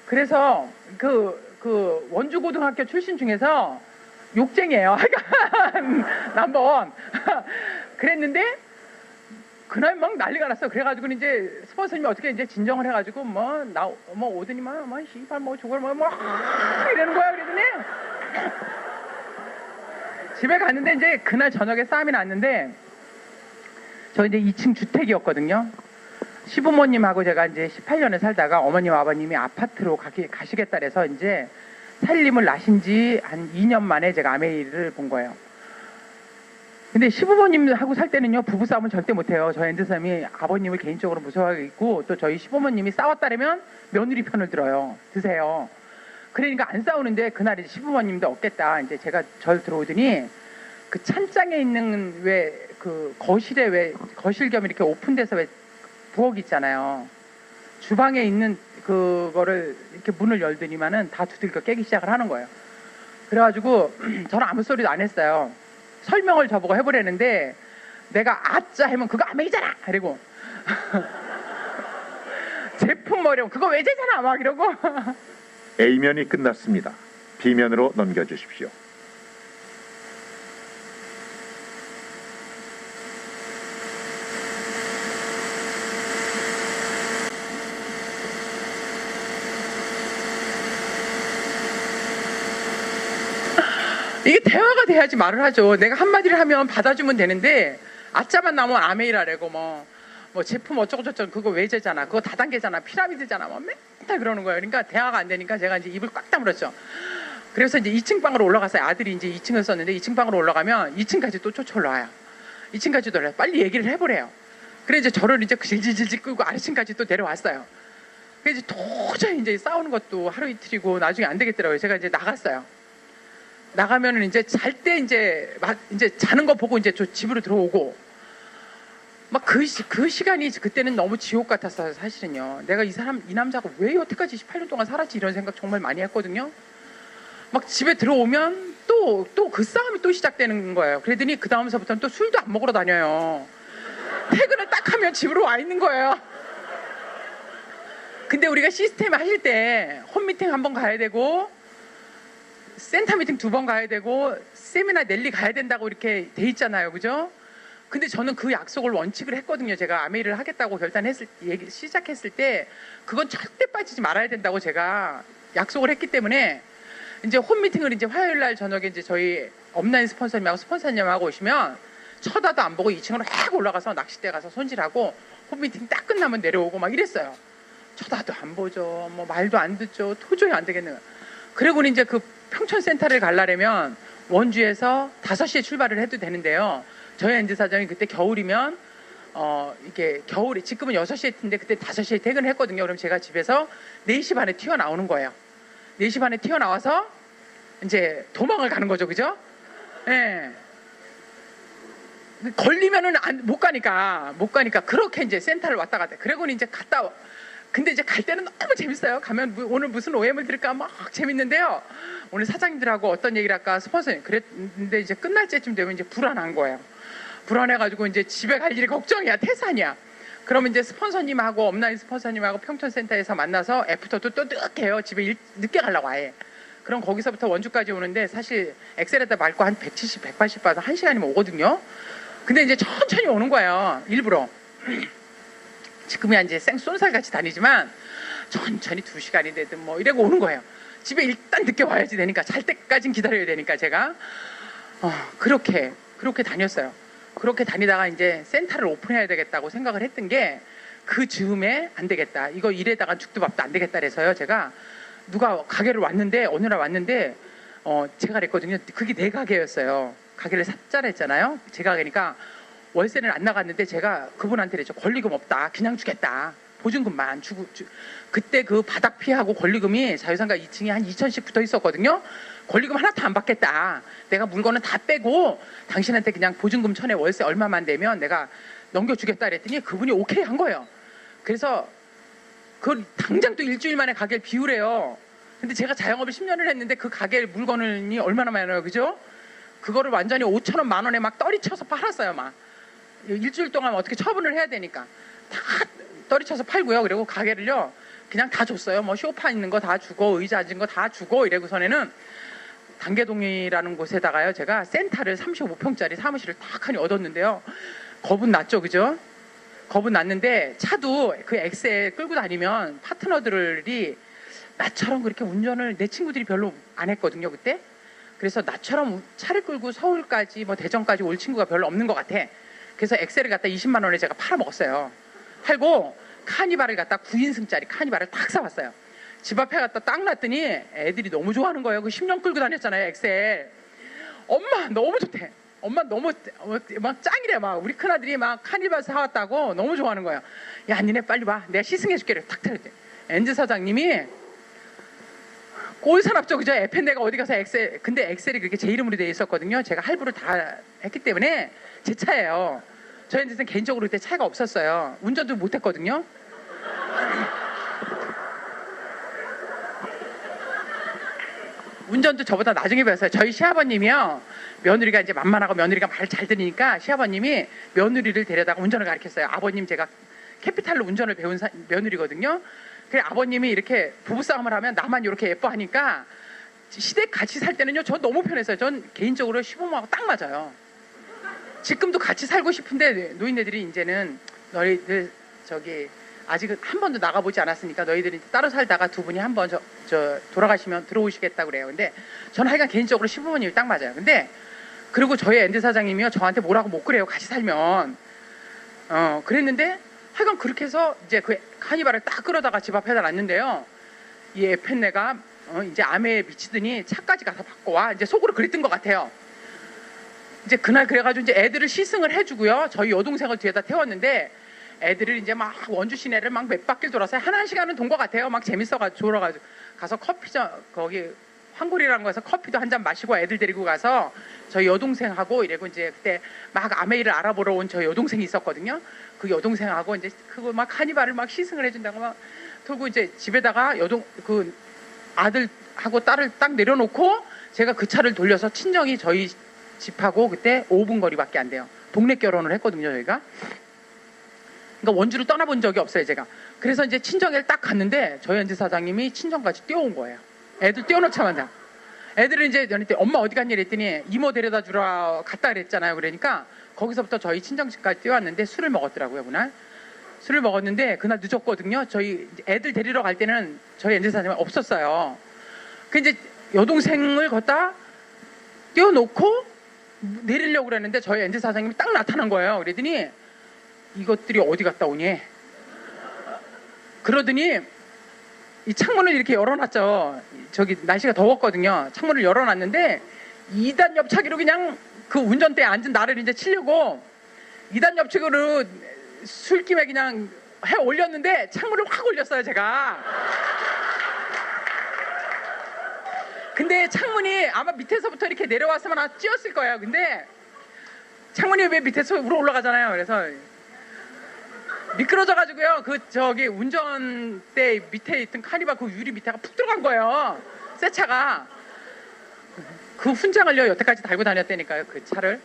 그래서 그 원주고등학교 출신 중에서 욕쟁이에요. 넘버원. 그랬는데 그날 막 난리가 났어. 그래가지고 이제 스폰서님이 어떻게 이제 진정을 해가지고 뭐 오더니 뭐 씨발 뭐 저걸 뭐 이러는 거야. 그러더니 집에 갔는데 이제 그날 저녁에 싸움이 났는데 저 이제 2층 주택이었거든요. 시부모님하고 제가 이제 18년을 살다가 어머님 아버님이 아파트로 가시겠다 그래서 이제 살림을 나신 지 한 2년 만에 제가 아메이를 본 거예요. 근데 시부모님하고 살 때는요, 부부싸움은 절대 못해요. 저희 엔드삼이 아버님을 개인적으로 무서워하고 있고, 또 저희 시부모님이 싸웠다면 며느리 편을 들어요. 드세요. 그러니까 안 싸우는데 그날 이제 시부모님도 없겠다. 이제 제가 절 들어오더니 그 찬장에 있는 그 거실에 거실 겸 이렇게 오픈돼서 부엌 있잖아요. 주방에 있는 그거를 이렇게 문을 열더니만은 다 두들겨 깨기 시작을 하는 거예요. 그래가지고 저는 아무 소리도 안 했어요. 설명을 저보고 해보려는데 내가 아짜 하면 그거 아메이잖아 이러고 제품 뭐려고 그거 외제잖아 막 이러고 A면이 끝났습니다. B면으로 넘겨주십시오. 이게 대화가 돼야지 말을 하죠. 내가 한마디를 하면 받아주면 되는데 아짜만 나오면 아메이라래고 뭐 제품 어쩌고저쩌고 그거 외제잖아 그거 다단계잖아 피라미드잖아 뭐 맨날 그러는 거예요. 그러니까 대화가 안 되니까 제가 이제 입을 꽉 다물었죠. 그래서 이제 2층 방으로 올라갔어요. 아들이 이제 2층을 썼는데 2층 방으로 올라가면 2층까지 또 쫓아 올라와요. 2층까지 올라와요. 빨리 얘기를 해보래요. 그래 이제 저를 이제 질질질질 끌고 아래층까지 또 내려왔어요. 그래서 이제 도저히 이제 싸우는 것도 하루 이틀이고 나중에 안 되겠더라고요. 제가 이제 나갔어요. 나가면은 이제 잘 때 이제 막 이제 자는 거 보고 이제 저 집으로 들어오고 막 그 시간이 그때는 너무 지옥 같았어요. 사실은요. 내가 이 남자가 왜 여태까지 18년 동안 살았지 이런 생각 정말 많이 했거든요. 막 집에 들어오면 또 그 싸움이 또 시작되는 거예요. 그러더니 그 다음서부터는 또 술도 안 먹으러 다녀요. 퇴근을 딱 하면 집으로 와 있는 거예요. 근데 우리가 시스템 하실 때 홈미팅 한번 가야 되고 센터 미팅 2번 가야 되고 세미나 랠리 가야 된다고 이렇게 돼 있잖아요, 그죠? 근데 저는 그 약속을 원칙을 했거든요. 제가 아메이를 하겠다고 시작했을 때 그건 절대 빠지지 말아야 된다고 제가 약속을 했기 때문에 이제 홈미팅을 이제 화요일 날 저녁에 이제 저희 업라인 스폰서님하고 오시면 쳐다도 안 보고 2층으로 확 올라가서 낚싯대 가서 손질하고 홈미팅 딱 끝나면 내려오고 막 이랬어요. 쳐다도 안 보죠, 뭐 말도 안 듣죠, 도저히 안 되겠는 거예요. 그리고는 이제 그 평촌센터를 가려면 원주에서 5시에 출발을 해도 되는데요. 저희 엔드 사장이 그때 겨울이면 이게 겨울에 지금은 6시에 텐데 그때 5시에 퇴근을 했거든요. 그럼 제가 집에서 4시 반에 튀어나오는 거예요. 4시 반에 튀어나와서 이제 도망을 가는 거죠. 그죠? 예. 걸리면은 못 가니까 그렇게 이제 센터를 왔다 갔다. 그러고는 이제 근데 이제 갈 때는 너무 재밌어요. 가면 오늘 무슨 OM을 들을까 막 재밌는데요. 오늘 사장님들하고 어떤 얘기를 할까 스폰서님 그랬는데 이제 끝날 때쯤 되면 이제 불안한 거예요. 불안해가지고 이제 집에 갈 일이 걱정이야. 태산이야. 그러면 이제 스폰서님하고 업라인 스폰서님하고 평촌센터에서 만나서 애프터도 또 늦게요. 집에 늦게 가려고 아예. 그럼 거기서부터 원주까지 오는데 사실 엑셀에다 밟고 한 170, 180 받아 1시간이면 오거든요. 근데 이제 천천히 오는 거예요. 일부러. 지금이야 이제 쏜살같이 다니지만 천천히 2시간이 되든 뭐 이러고 오는 거예요. 집에 일단 늦게 와야지 되니까 잘 때까진 기다려야 되니까 제가 그렇게 다녔어요. 그렇게 다니다가 이제 센터를 오픈해야 되겠다고 생각을 했던 게 그 즈음에 안 되겠다. 이거 일에다가 죽도 밥도 안 되겠다 그래서요. 제가 누가 가게를 왔는데 어느 날 왔는데 제가 그랬거든요. 그게 내 가게였어요. 가게를 샀잖아 했잖아요. 제 가게니까 월세는 안 나갔는데 제가 그분한테 그랬죠. 권리금 없다. 그냥 주겠다. 보증금만 주고 그때 그 바닥 피하고 권리금이 자유상가 2층에 한 2천씩 붙어 있었거든요. 권리금 하나도 안 받겠다. 내가 물건은 다 빼고 당신한테 그냥 보증금 천에 월세 얼마만 내면 내가 넘겨주겠다 그랬더니 그분이 오케이 한 거예요. 그래서 그 당장 또 일주일 만에 가게를 비우래요. 근데 제가 자영업을 10년을 했는데 그 가게 물건이 얼마나 많아요, 그죠? 그거를 완전히 5천 원, 만 원에 막 떨이쳐서 팔았어요, 막. 일주일 동안 어떻게 처분을 해야 되니까 다 떨이쳐서 팔고요. 그리고 가게를요 그냥 다 줬어요. 뭐 소파 있는 거 다 주고 의자 앉은 거 다 주고 이래고서는 단계동이라는 곳에다가요 제가 센터를 35평짜리 사무실을 딱 하니 얻었는데요. 겁은 났죠, 그죠? 겁은 났는데 차도 그 엑셀 끌고 다니면 파트너들이 나처럼 그렇게 운전을 내 친구들이 별로 안 했거든요 그때. 그래서 나처럼 차를 끌고 서울까지 뭐 대전까지 올 친구가 별로 없는 것 같아. 그래서 엑셀을 갖다 20만 원에 제가 팔아먹었어요. 팔고 카니발을 갖다 9인승짜리 카니발을 딱 사왔어요. 집 앞에 갖다 딱 놨더니 애들이 너무 좋아하는 거예요. 그 10년 끌고 다녔잖아요 엑셀. 엄마 너무 좋대. 엄마 너무 막 짱이래. 막 우리 큰아들이 막 카니발 사왔다고 너무 좋아하는 거예요. 야 니네 빨리 와 내가 시승해줄게. 탁 들었대. 엔즈 사장님이 꼴사납죠, 그죠? 에펜네가 어디 가서 엑셀, 근데 엑셀이 그렇게 제 이름으로 되어 있었거든요. 제가 할부를 다 했기 때문에 제 차예요. 저희한테는 개인적으로 그때 차가 없었어요. 운전도 못했거든요. 운전도 저보다 나중에 배웠어요. 저희 시아버님이요. 며느리가 이제 만만하고 며느리가 말 잘 들으니까 시아버님이 며느리를 데려다가 운전을 가르쳤어요. 아버님 제가 캐피탈로 운전을 배운 며느리거든요. 그래 아버님이 이렇게 부부싸움을 하면 나만 이렇게 예뻐하니까 시댁 같이 살 때는요 저 너무 편했어요. 전 개인적으로 시부모하고 딱 맞아요. 지금도 같이 살고 싶은데 노인네들이 이제는 너희들 저기 아직은 한 번도 나가보지 않았으니까 너희들이 따로 살다가 두 분이 한 번 저 돌아가시면 들어오시겠다고 그래요. 근데 저는 하여간 개인적으로 시부모님이 딱 맞아요. 근데 그리고 저희 엔드 사장님이요 저한테 뭐라고 못 그래요. 같이 살면 그랬는데 하여간 그렇게 해서 이제 그 카니발을 딱 끌어다가 집 앞에다 놨는데요. 이 에펜네가 이제 암에 미치더니 차까지 가서 받고 와. 이제 속으로 그랬던 것 같아요. 이제 그날 그래가지고 이제 애들을 시승을 해주고요. 저희 여동생을 뒤에다 태웠는데 애들을 이제 막 원주 시내를 막 몇 바퀴 돌아서 한 시간은 돈 것 같아요. 막 재밌어가지고 졸아가지고 가서 커피점 거기 황골이라는 거에서 커피도 한 잔 마시고 애들 데리고 가서 저희 여동생하고 이래고 이제 그때 막 아메이를 알아보러 온 저희 여동생이 있었거든요. 그 여동생하고 이제 그거 막 카니발을 막 시승을 해준다고 막 그리고 이제 집에다가 그 아들하고 딸을 딱 내려놓고 제가 그 차를 돌려서 친정이 저희 집하고 그때 5분 거리밖에 안 돼요. 동네 결혼을 했거든요 저희가. 그러니까 원주를 떠나본 적이 없어요 제가. 그래서 이제 친정에 딱 갔는데 저희 엔지 사장님이 친정까지 뛰어온 거예요. 애들 띄워놓자마자. 애들은 이제 저한테 엄마 어디 갔니 이랬더니 이모 데려다 주러 갔다 그랬잖아요. 그러니까 거기서부터 저희 친정집까지 뛰어왔는데 술을 먹었더라고요 그날. 술을 먹었는데 그날 늦었거든요. 저희 애들 데리러 갈 때는 저희 엔지 사장님 없었어요. 그 이제 여동생을 걷다 띄워놓고 내리려고 그랬는데 저희 엔지 사장님이 딱 나타난 거예요. 그러더니 이것들이 어디 갔다 오니? 그러더니 이 창문을 이렇게 열어놨죠. 저기 날씨가 더웠거든요. 창문을 열어놨는데 2단 옆차기로 그냥 그 운전대에 앉은 나를 이제 치려고 2단 옆차기로 술김에 그냥 해 올렸는데 창문을 확 올렸어요 제가. 근데 창문이 아마 밑에서부터 이렇게 내려왔으면 아마 찧었을 거예요. 근데 창문이 왜 밑에서 위로 올라가잖아요. 그래서 미끄러져가지고요. 그 저기 운전대 밑에 있던 카니발 그 유리 밑에가 푹 들어간 거예요. 새 차가. 그 훈장을요 여태까지 달고 다녔다니까요 그 차를.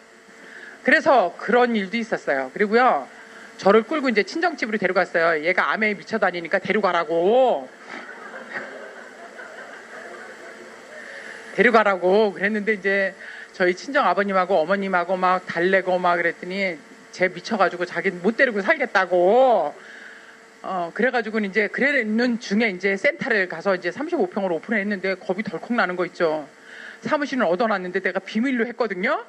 그래서 그런 일도 있었어요. 그리고요 저를 끌고 이제 친정집으로 데려갔어요. 얘가 암에 미쳐 다니니까 데려가라고. 데려가라고 그랬는데 이제 저희 친정 아버님하고 어머님하고 막 달래고 막 그랬더니 쟤 미쳐가지고 자기 못 데리고 살겠다고. 그래가지고는 이제 그러는 중에 이제 센터를 가서 이제 35평으로 오픈을 했는데 겁이 덜컥 나는 거 있죠. 사무실은 얻어놨는데 내가 비밀로 했거든요.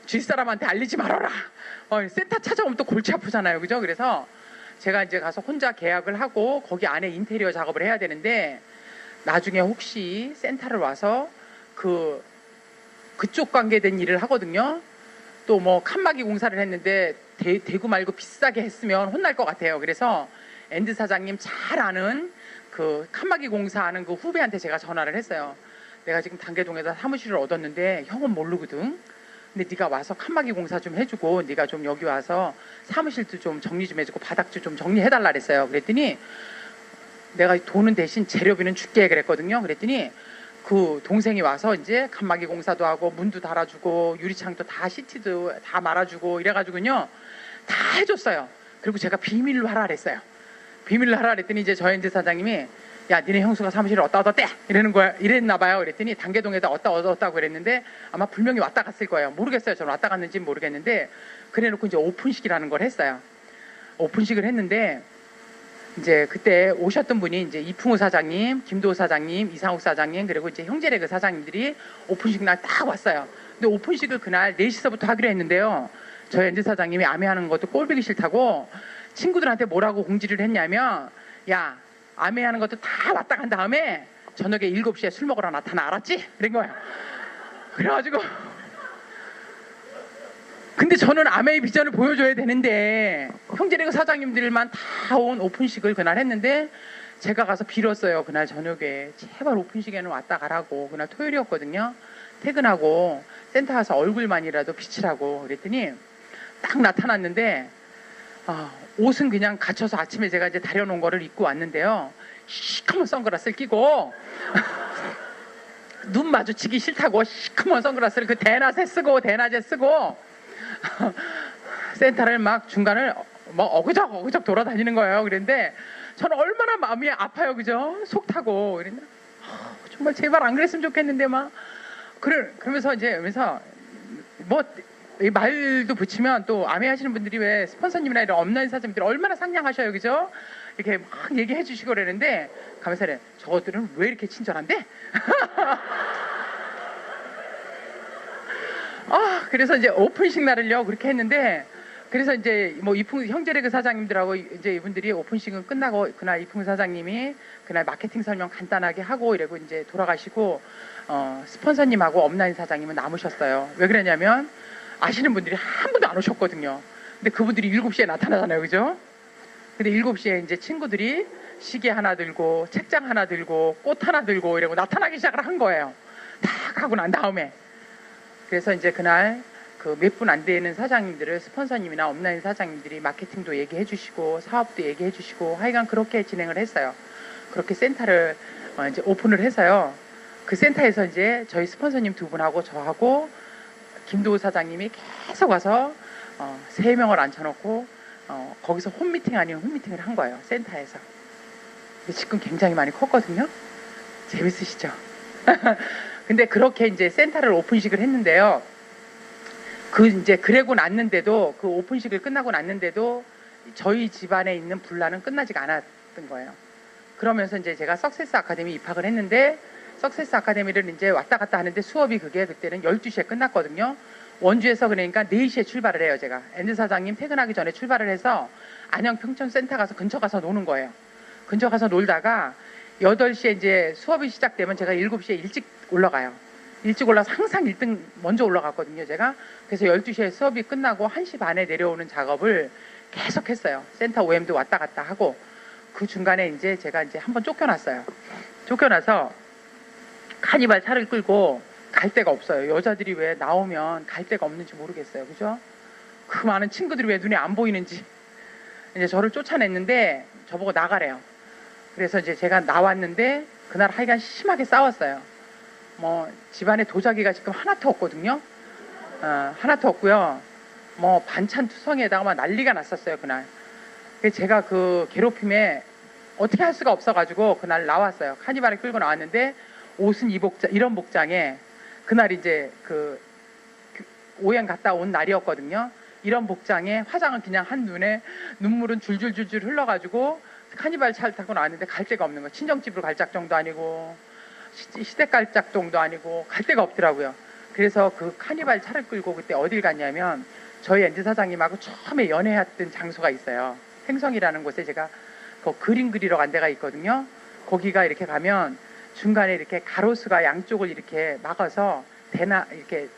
주위 사람한테 알리지 말아라. 센터 찾아오면 또 골치 아프잖아요, 그죠? 그래서 제가 이제 가서 혼자 계약을 하고 거기 안에 인테리어 작업을 해야 되는데 나중에 혹시 센터를 와서 그쪽 관계된 일을 하거든요. 또 뭐 칸막이 공사를 했는데 대구 말고 비싸게 했으면 혼날 것 같아요. 그래서 엔드 사장님 잘 아는 그 칸막이 공사하는 그 후배한테 제가 전화를 했어요. 내가 지금 단계동에다 사무실을 얻었는데 형은 모르거든. 근데 네가 와서 칸막이 공사 좀 해주고 네가 좀 여기 와서 사무실도 좀 정리 좀 해주고 바닥도 좀 정리해달라 그랬어요. 그랬더니 내가 돈은 대신 재료비는 줄게 그랬거든요. 그랬더니 그 동생이 와서 이제 칸막이 공사도 하고 문도 달아주고 유리창도 다 시트도 다 말아주고 이래가지고요 다 해줬어요. 그리고 제가 비밀로 하라 그랬어요. 비밀로 하라 그랬더니 이제 저현재 사장님이 야 니네 형수가 사무실을 어디다 얻었대 이러는 거야. 이랬나 봐요. 그랬더니 단계동에다 어디다 얻었다고 그랬는데 아마 분명히 왔다 갔을 거예요. 모르겠어요. 저는 왔다 갔는지는 모르겠는데 그래놓고 이제 오픈식이라는 걸 했어요. 오픈식을 했는데 이제 그때 오셨던 분이 이제 이풍우 사장님, 김도우 사장님, 이상욱 사장님 그리고 이제 형제레그 사장님들이 오픈식 날 딱 왔어요. 근데 오픈식을 그날 4시서부터 하기로 했는데요. 저희 엔드 사장님이 아메하는 것도 꼴보기 싫다고 친구들한테 뭐라고 공지를 했냐면 야 아메하는 것도 다 왔다 간 다음에 저녁에 7시에 술 먹으러 나타나 알았지? 그런 거예요. 그래가지고 근데 저는 아메의 비전을 보여줘야 되는데 형제레그 사장님들만 다 온 오픈식을 그날 했는데 제가 가서 빌었어요. 그날 저녁에 제발 오픈식에는 왔다 가라고. 그날 토요일이었거든요. 퇴근하고 센터 가서 얼굴만이라도 비치라고 그랬더니 딱 나타났는데 옷은 그냥 갖춰서 아침에 제가 이제 다려놓은 거를 입고 왔는데요. 시커먼 선글라스를 끼고 눈 마주치기 싫다고 시커먼 선글라스를 그 대낮에 쓰고 센터를 막 중간을 막 어그적 돌아다니는 거예요. 그런데 저는 얼마나 마음이 아파요. 그죠? 속 타고 그랬나? 정말 제발 안 그랬으면 좋겠는데 막 그러면서 이제 뭐 이 말도 붙이면 또 아메 하시는 분들이 왜 스폰서님이나 이런 업라인 사장님들 얼마나 상냥하셔요. 그죠? 이렇게 막 얘기해 주시고 그러는데 가면서 저들은 왜 이렇게 친절한데? 그래서 이제 오픈식 날을요 그렇게 했는데 그래서 이제 뭐 이풍 형제레그 사장님들하고 이제 이분들이 오픈식은 끝나고 그날 이풍 사장님이 그날 마케팅 설명 간단하게 하고 이러고 이제 돌아가시고 스폰서님하고 업라인 사장님은 남으셨어요. 왜 그러냐면 아시는 분들이 한 분도 안 오셨거든요. 근데 그분들이 7시에 나타나잖아요. 그죠? 근데 7시에 이제 친구들이 시계 하나 들고 책장 하나 들고 꽃 하나 들고 이러고 나타나기 시작을 한 거예요. 다 가고 난 다음에 그래서 이제 그날 그 몇 분 안 되는 사장님들을 스폰서님이나 업라인 사장님들이 마케팅도 얘기해 주시고 사업도 얘기해 주시고 하여간 그렇게 진행을 했어요. 그렇게 센터를 이제 오픈을 해서요. 그 센터에서 이제 저희 스폰서님 2분하고 저하고 김도우 사장님이 계속 와서 3명을 앉혀놓고 거기서 홈미팅 아닌 홈미팅을 한 거예요. 센터에서. 근데 지금 굉장히 많이 컸거든요. 재밌으시죠? 근데 그렇게 이제 센터를 오픈식을 했는데요. 그러고 났는데도 그 오픈식을 끝나고 났는데도 저희 집안에 있는 분란은 끝나지가 않았던 거예요. 그러면서 이제 제가 석세스 아카데미 입학을 했는데 석세스 아카데미를 이제 왔다 갔다 하는데 수업이 그때는 12시에 끝났거든요. 원주에서 그러니까 4시에 출발을 해요. 제가 엔드 사장님 퇴근하기 전에 출발을 해서 안양 평촌센터 가서 근처 가서 노는 거예요. 근처 가서 놀다가 8시에 이제 수업이 시작되면 제가 7시에 일찍 올라가요. 일찍 올라서 항상 1등 먼저 올라갔거든요. 제가 그래서 12시에 수업이 끝나고 1시 반에 내려오는 작업을 계속 했어요. 센터 OM도 왔다 갔다 하고 그 중간에 이제 제가 이제 한번 쫓겨났어요. 쫓겨나서 카니발 차를 끌고 갈 데가 없어요. 여자들이 왜 나오면 갈 데가 없는지 모르겠어요. 그죠? 그 많은 친구들이 왜 눈에 안 보이는지 이제 저를 쫓아냈는데 저보고 나가래요. 그래서 이제 제가 나왔는데 그날 하여간 심하게 싸웠어요. 뭐 집안에 도자기가 지금 하나도 없거든요. 하나도 없고요. 뭐 반찬 투성이에다가 막 난리가 났었어요. 그날. 그래서 제가 그 괴롭힘에 어떻게 할 수가 없어가지고 그날 나왔어요. 카니발을 끌고 나왔는데 옷은 이런 복장에 그날 이제 그 오행 갔다 온 날이었거든요. 이런 복장에 화장은 그냥 한 눈에 눈물은 줄줄줄줄 흘러가지고 카니발 차를 타고 나왔는데 갈 데가 없는 거예요. 친정집으로 갈 짝정도 아니고 시댁 갈 짝정도 아니고 갈 데가 없더라고요. 그래서 그 카니발 차를 끌고 그때 어딜 갔냐면 저희 엔드 사장님하고 처음에 연애했던 장소가 있어요. 횡성이라는 곳에 제가 그 그림 그리러 간 데가 있거든요. 거기가 이렇게 가면 중간에 이렇게 가로수가 양쪽을 이렇게 막아서 이렇게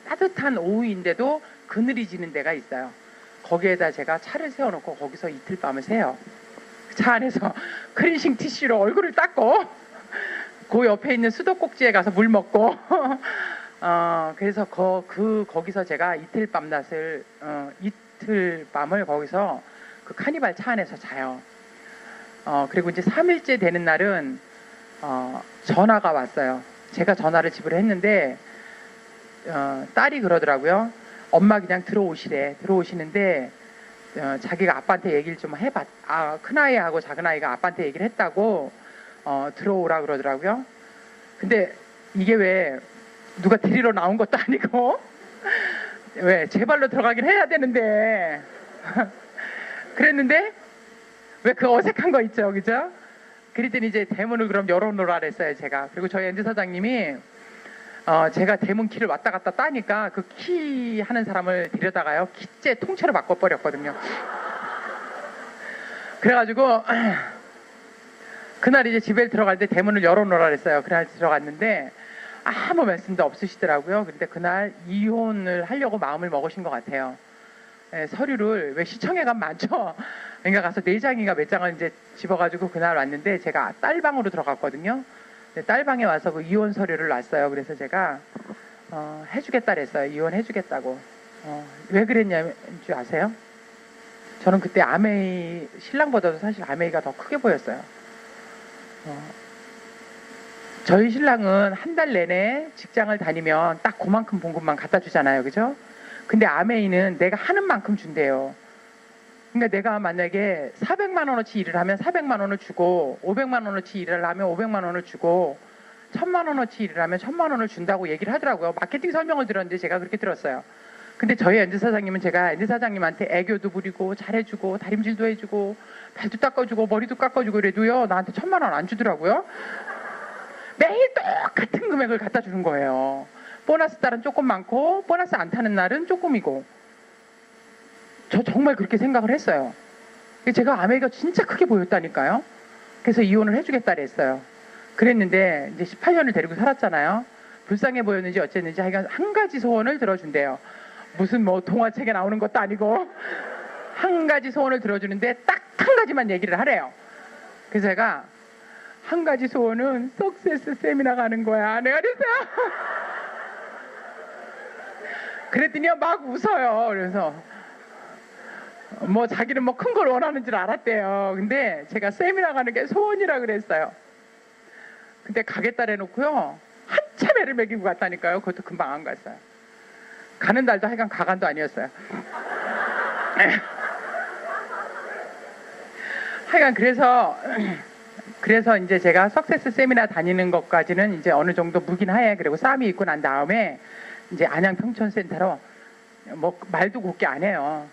따뜻한 오후인데도 그늘이 지는 데가 있어요. 거기에다 제가 차를 세워놓고 거기서 이틀 밤을 새요. 차 안에서 클렌징 티슈로 얼굴을 닦고 그 옆에 있는 수도꼭지에 가서 물 먹고 그래서 거기서 제가 이틀 밤을 거기서 그 카니발 차 안에서 자요. 그리고 이제 3일째 되는 날은 전화가 왔어요. 제가 전화를 집으로 했는데 딸이 그러더라고요. 엄마 그냥 들어오시는데 자기가 아빠한테 얘기를 좀 해봤. 큰아이하고 작은아이가 아빠한테 얘기를 했다고 들어오라 그러더라고요. 근데 이게 왜 누가 데리러 나온 것도 아니고 왜 제 발로 들어가긴 해야 되는데 그랬는데 왜 그 어색한 거 있죠, 그죠? 그랬더니 이제 대문을 그럼 열어놓으라 그랬어요, 제가. 그리고 저희 엔드 사장님이 제가 대문 키를 왔다 갔다 따니까 그 키 하는 사람을 데려다가요 키째 통째로 바꿔버렸거든요. 그래가지고 그날 이제 집에 들어갈 때 대문을 열어놓으라 그랬어요. 그날 들어갔는데 아무 말씀도 없으시더라고요. 근데 그날 이혼을 하려고 마음을 먹으신 것 같아요. 서류를 왜 시청에 가면 많죠. 그러니까 가서 4장인가 몇 장을 이제 집어가지고 그날 왔는데 제가 딸방으로 들어갔거든요. 딸방에 와서 그 이혼 서류를 놨어요. 그래서 제가 해주겠다 그랬어요. 이혼해주겠다고. 왜 그랬냐는 줄 아세요? 저는 그때 아메이 신랑보다도 사실 아메이가 더 크게 보였어요. 저희 신랑은 한 달 내내 직장을 다니면 딱 그만큼 봉급만 갖다 주잖아요, 그죠? 근데 아메이는 내가 하는 만큼 준대요. 그러니까 내가 만약에 400만 원어치 일을 하면 400만 원을 주고 500만 원어치 일을 하면 500만 원을 주고 1000만 원어치 일을 하면 1000만 원을 준다고 얘기를 하더라고요. 마케팅 설명을 들었는데 제가 그렇게 들었어요. 근데 저희 엔드 사장님은 제가 엔드 사장님한테 애교도 부리고 잘해주고 다림질도 해주고 발도 닦아주고 머리도 깎아주고 그래도요 나한테 1000만 원 안 주더라고요. 매일 똑같은 금액을 갖다 주는 거예요. 보너스 달은 조금 많고 보너스 안 타는 날은 조금이고. 저 정말 그렇게 생각을 했어요. 제가 아메이가 진짜 크게 보였다니까요. 그래서 이혼을 해주겠다 그랬어요. 그랬는데 이제 18년을 데리고 살았잖아요. 불쌍해 보였는지 어쨌는지 하여간 한 가지 소원을 들어준대요. 무슨 뭐 동화책에 나오는 것도 아니고 한 가지 소원을 들어주는데 딱 한 가지만 얘기를 하래요. 그래서 제가 한 가지 소원은 석세스 세미나 가는 거야. 내가 그랬어요. 그랬더니 막 웃어요. 그래서 뭐 자기는 뭐 큰 걸 원하는 줄 알았대요. 근데 제가 세미나 가는 게 소원이라 그랬어요. 근데 가겠다 해놓고요 한참 애를 먹이고 갔다니까요. 그것도 금방 안 갔어요. 가는 달도 하여간 가간도 아니었어요. 하여간 그래서 이제 제가 석세스 세미나 다니는 것까지는 이제 어느 정도 묵인하에 그리고 쌈이 있고 난 다음에 이제 안양 평촌센터로 뭐 말도 곱게 안 해요.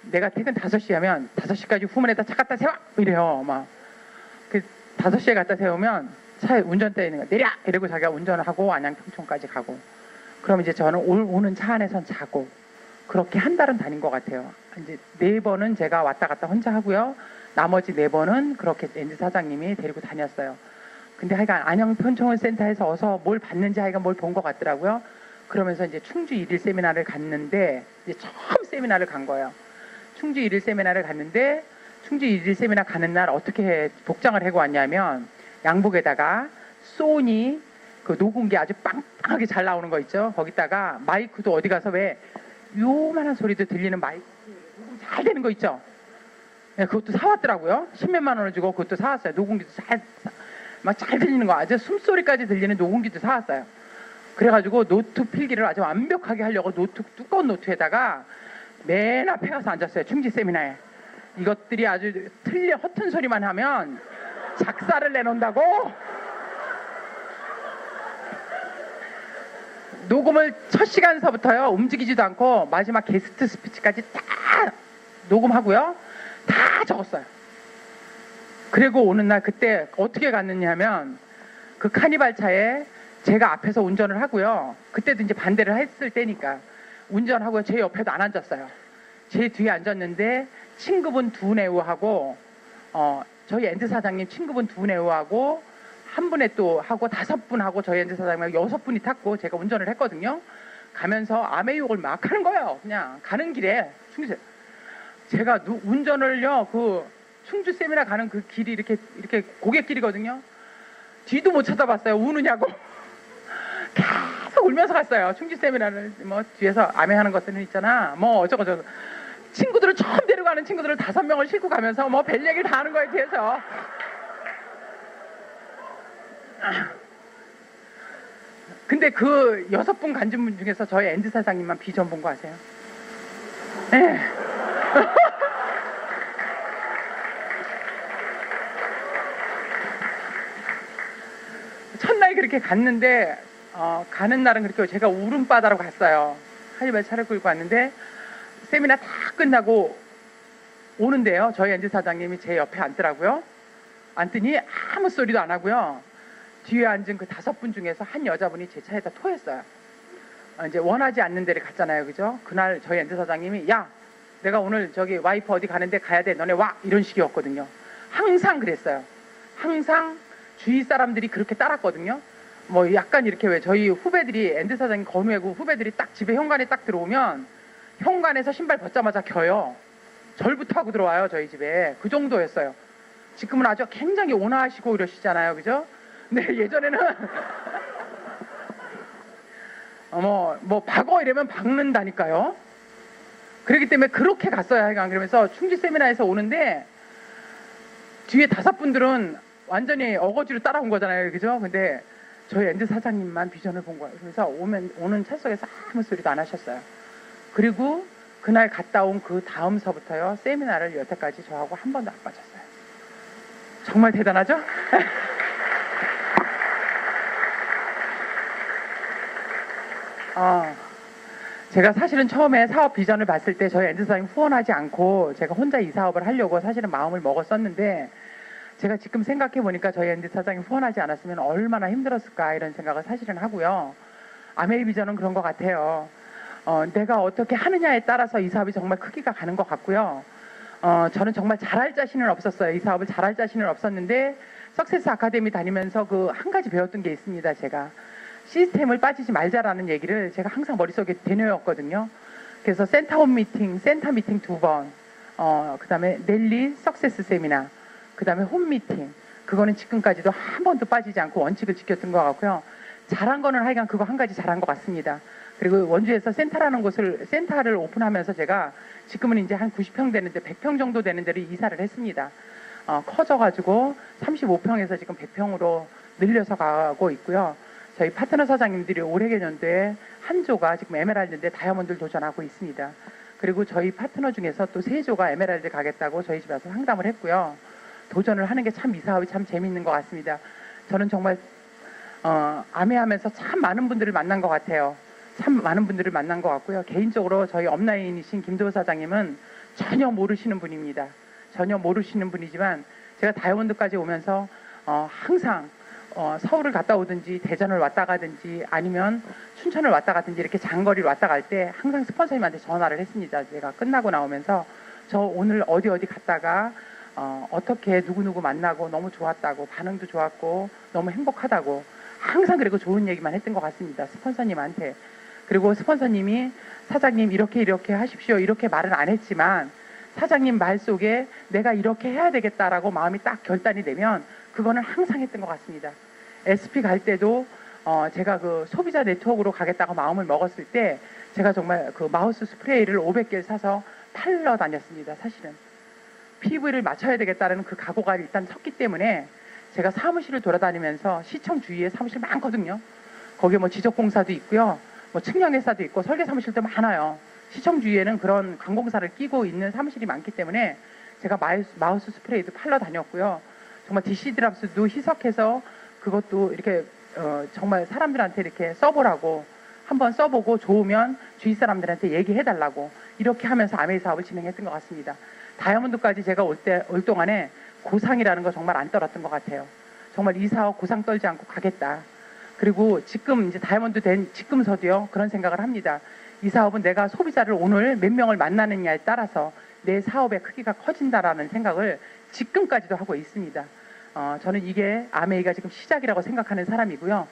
내가 퇴근 5시 하면 5시까지 후문에다 차 갖다 세워 이래요. 막 그 5시에 갖다 세우면 차에 운전대에 있는 거 내려 이러고 자기가 운전을 하고 안양 평촌까지 가고 그럼 이제 저는 오는 차 안에선 자고 그렇게 한 달은 다닌 것 같아요. 이제 4번은 제가 왔다 갔다 혼자 하고요. 나머지 4번은 그렇게 엔드 사장님이 데리고 다녔어요. 근데 하여간 안양 평촌센터에서 어서 뭘 봤는지 하여간 뭘 본 것 같더라고요. 그러면서 이제 충주 1일 세미나를 갔는데 이제 처음 세미나를 간 거예요. 충주 1일 세미나를 갔는데 충주 1일 세미나 가는 날 어떻게 복장을 하고 왔냐면 양복에다가 소니 그 녹음기 아주 빵빵하게 잘 나오는 거 있죠. 거기다가 마이크도 어디 가서 왜 요만한 소리도 들리는 마이크 녹음 잘 되는 거 있죠. 네, 그것도 사왔더라고요. 10몇만 원을 주고 그것도 사왔어요. 녹음기도 막 잘 들리는 거 아주 숨소리까지 들리는 녹음기도 사왔어요. 그래가지고 노트 필기를 아주 완벽하게 하려고 두꺼운 노트에다가 맨 앞에 가서 앉았어요. 충지 세미나에. 이것들이 아주 허튼 소리만 하면 작사를 내놓는다고. 녹음을 첫 시간서부터요 움직이지도 않고 마지막 게스트 스피치까지 다 녹음하고요. 다 적었어요. 그리고 오는 날 그때 어떻게 갔느냐면 그 카니발 차에 제가 앞에서 운전을 하고요. 그때도 이제 반대를 했을 때니까 운전하고 제 옆에도 안 앉았어요. 제 뒤에 앉았는데 친구분 두 내우하고 저희 엔드 사장님 친구분 두 내우하고 한 분에 또 하고 5분하고 저희 엔드 사장님하고 6분이 탔고 제가 운전을 했거든요. 가면서 아메욕을 막 하는 거예요. 그냥 가는 길에 충주 제가 운전을요 그 충주 세미나 가는 그 길이 이렇게 고갯길이거든요. 뒤도 못 쳐다봤어요. 우느냐고 계속 울면서 갔어요. 충주 세미나를 뭐 뒤에서 아메하는 것들은 있잖아. 뭐 어쩌고저쩌고 친구들을 처음 데려가는 친구들을 5명을 싣고 가면서 뭐 별 얘기를 다 하는 거에 대해서 근데 그 6분 간준 분 중에서 저희 엔드 사장님만 비전 본 거 아세요? 네. 첫날 그렇게 갔는데 가는 날은 그렇게 제가 울음바다로 갔어요. 하이발 차를 끌고 왔는데 세미나 다 끝나고 오는데요. 저희 엔드 사장님이 제 옆에 앉더라고요. 앉더니 아무 소리도 안 하고요. 뒤에 앉은 그 5분 중에서 한 여자분이 제 차에다 토했어요. 이제 원하지 않는 데를 갔잖아요. 그죠? 그날 저희 엔드 사장님이 야 내가 오늘 저기 와이프 어디 가는데 가야 돼. 너네 와. 이런 식이었거든요. 항상 그랬어요. 항상 주위 사람들이 그렇게 따랐거든요. 뭐 약간 이렇게 왜 저희 후배들이 엔드 사장님 건우애고 후배들이 딱 집에 현관에 딱 들어오면 현관에서 신발 벗자마자 겨요. 절부터 하고 들어와요. 저희 집에. 그 정도였어요. 지금은 아주 굉장히 온화하시고 이러시잖아요. 그죠? 근데 예전에는 뭐 박어 이러면 박는다니까요. 그렇기 때문에 그렇게 갔어요. 하여간 그러면서 충지 세미나에서 오는데 뒤에 5분들은 완전히 어거지로 따라온 거잖아요. 그죠? 근데 저희 엔드 사장님만 비전을 본 거예요. 그래서 오는 차 속에서 아무 소리도 안 하셨어요. 그리고 그날 갔다 온 그 다음서부터요. 세미나를 여태까지 저하고 한 번도 안 빠졌어요. 정말 대단하죠? 제가 사실은 처음에 사업 비전을 봤을 때 저희 엔드 사장님 후원하지 않고 제가 혼자 이 사업을 하려고 사실은 마음을 먹었었는데 제가 지금 생각해 보니까 저희 엔드 사장님 후원하지 않았으면 얼마나 힘들었을까 이런 생각을 사실은 하고요. 아메이 비전은 그런 것 같아요. 내가 어떻게 하느냐에 따라서 이 사업이 정말 크기가 가는 것 같고요. 저는 정말 잘할 자신은 없었어요. 이 사업을 잘할 자신은 없었는데 석세스 아카데미 다니면서 그 한 가지 배웠던 게 있습니다. 제가 시스템을 빠지지 말자라는 얘기를 제가 항상 머릿속에 되뇌었거든요. 그래서 센터홈 미팅, 센터 미팅 2번, 그 다음에 넬리 석세스 세미나, 그 다음에 홈 미팅. 그거는 지금까지도 한 번도 빠지지 않고 원칙을 지켰던 것 같고요. 잘한 거는 하여간 그거 한 가지 잘한 것 같습니다. 그리고 원주에서 센터를 오픈하면서 제가 지금은 이제 한 90평 되는데 100평 정도 되는 데를 이사를 했습니다. 커져가지고 35평에서 지금 100평으로 늘려서 가고 있고요. 저희 파트너 사장님들이 올해 개년도에 한조가 지금 에메랄드인데 다이아몬드를 도전하고 있습니다. 그리고 저희 파트너 중에서 또 3조가 에메랄드 가겠다고 저희 집에 와서 상담을 했고요. 도전을 하는 게 참 이 사업이 참 재미있는 것 같습니다. 저는 정말 아메하면서 참 많은 분들을 만난 것 같아요. 참 많은 분들을 만난 것 같고요. 개인적으로 저희 업라인이신 김도호 사장님은 전혀 모르시는 분입니다. 전혀 모르시는 분이지만 제가 다이아몬드까지 오면서 항상 서울을 갔다 오든지 대전을 왔다 가든지 아니면 춘천을 왔다 가든지 이렇게 장거리를 왔다 갈 때 항상 스폰서님한테 전화를 했습니다. 제가 끝나고 나오면서 저 오늘 어디 갔다가 어떻게 누구누구 만나고 너무 좋았다고 반응도 좋았고 너무 행복하다고 항상 그리고 좋은 얘기만 했던 것 같습니다. 스폰서님한테. 그리고 스폰서님이 사장님 이렇게 하십시오 이렇게 말은 안 했지만 사장님 말 속에 내가 이렇게 해야 되겠다라고 마음이 딱 결단이 되면 그거는 항상 했던 것 같습니다. SP 갈 때도 제가 그 소비자 네트워크로 가겠다고 마음을 먹었을 때 제가 정말 그 마우스 스프레이를 500개를 사서 팔러 다녔습니다. 사실은 PV를 맞춰야 되겠다는 그 각오가 일단 섰기 때문에 제가 사무실을 돌아다니면서 시청 주위에 사무실 많거든요. 거기에 뭐 지적공사도 있고요. 뭐 측량회사도 있고 설계 사무실도 많아요. 시청 주위에는 그런 관공사를 끼고 있는 사무실이 많기 때문에 제가 마우스 스프레이도 팔러 다녔고요. 정말 DC 드랍스도 희석해서 그것도 이렇게 정말 사람들한테 이렇게 써보라고 한번 써보고 좋으면 주위 사람들한테 얘기해달라고 이렇게 하면서 아메이 사업을 진행했던 것 같습니다. 다이아몬드까지 제가 올 동안에 고상이라는 거 정말 안 떨었던 것 같아요. 정말 이 사업 고상 떨지 않고 가겠다. 그리고 지금 이제 다이아몬드 된 지금서도요 그런 생각을 합니다. 이 사업은 내가 소비자를 오늘 몇 명을 만나느냐에 따라서 내 사업의 크기가 커진다라는 생각을 지금까지도 하고 있습니다. 저는 이게 아메이가 지금 시작이라고 생각하는 사람이고요.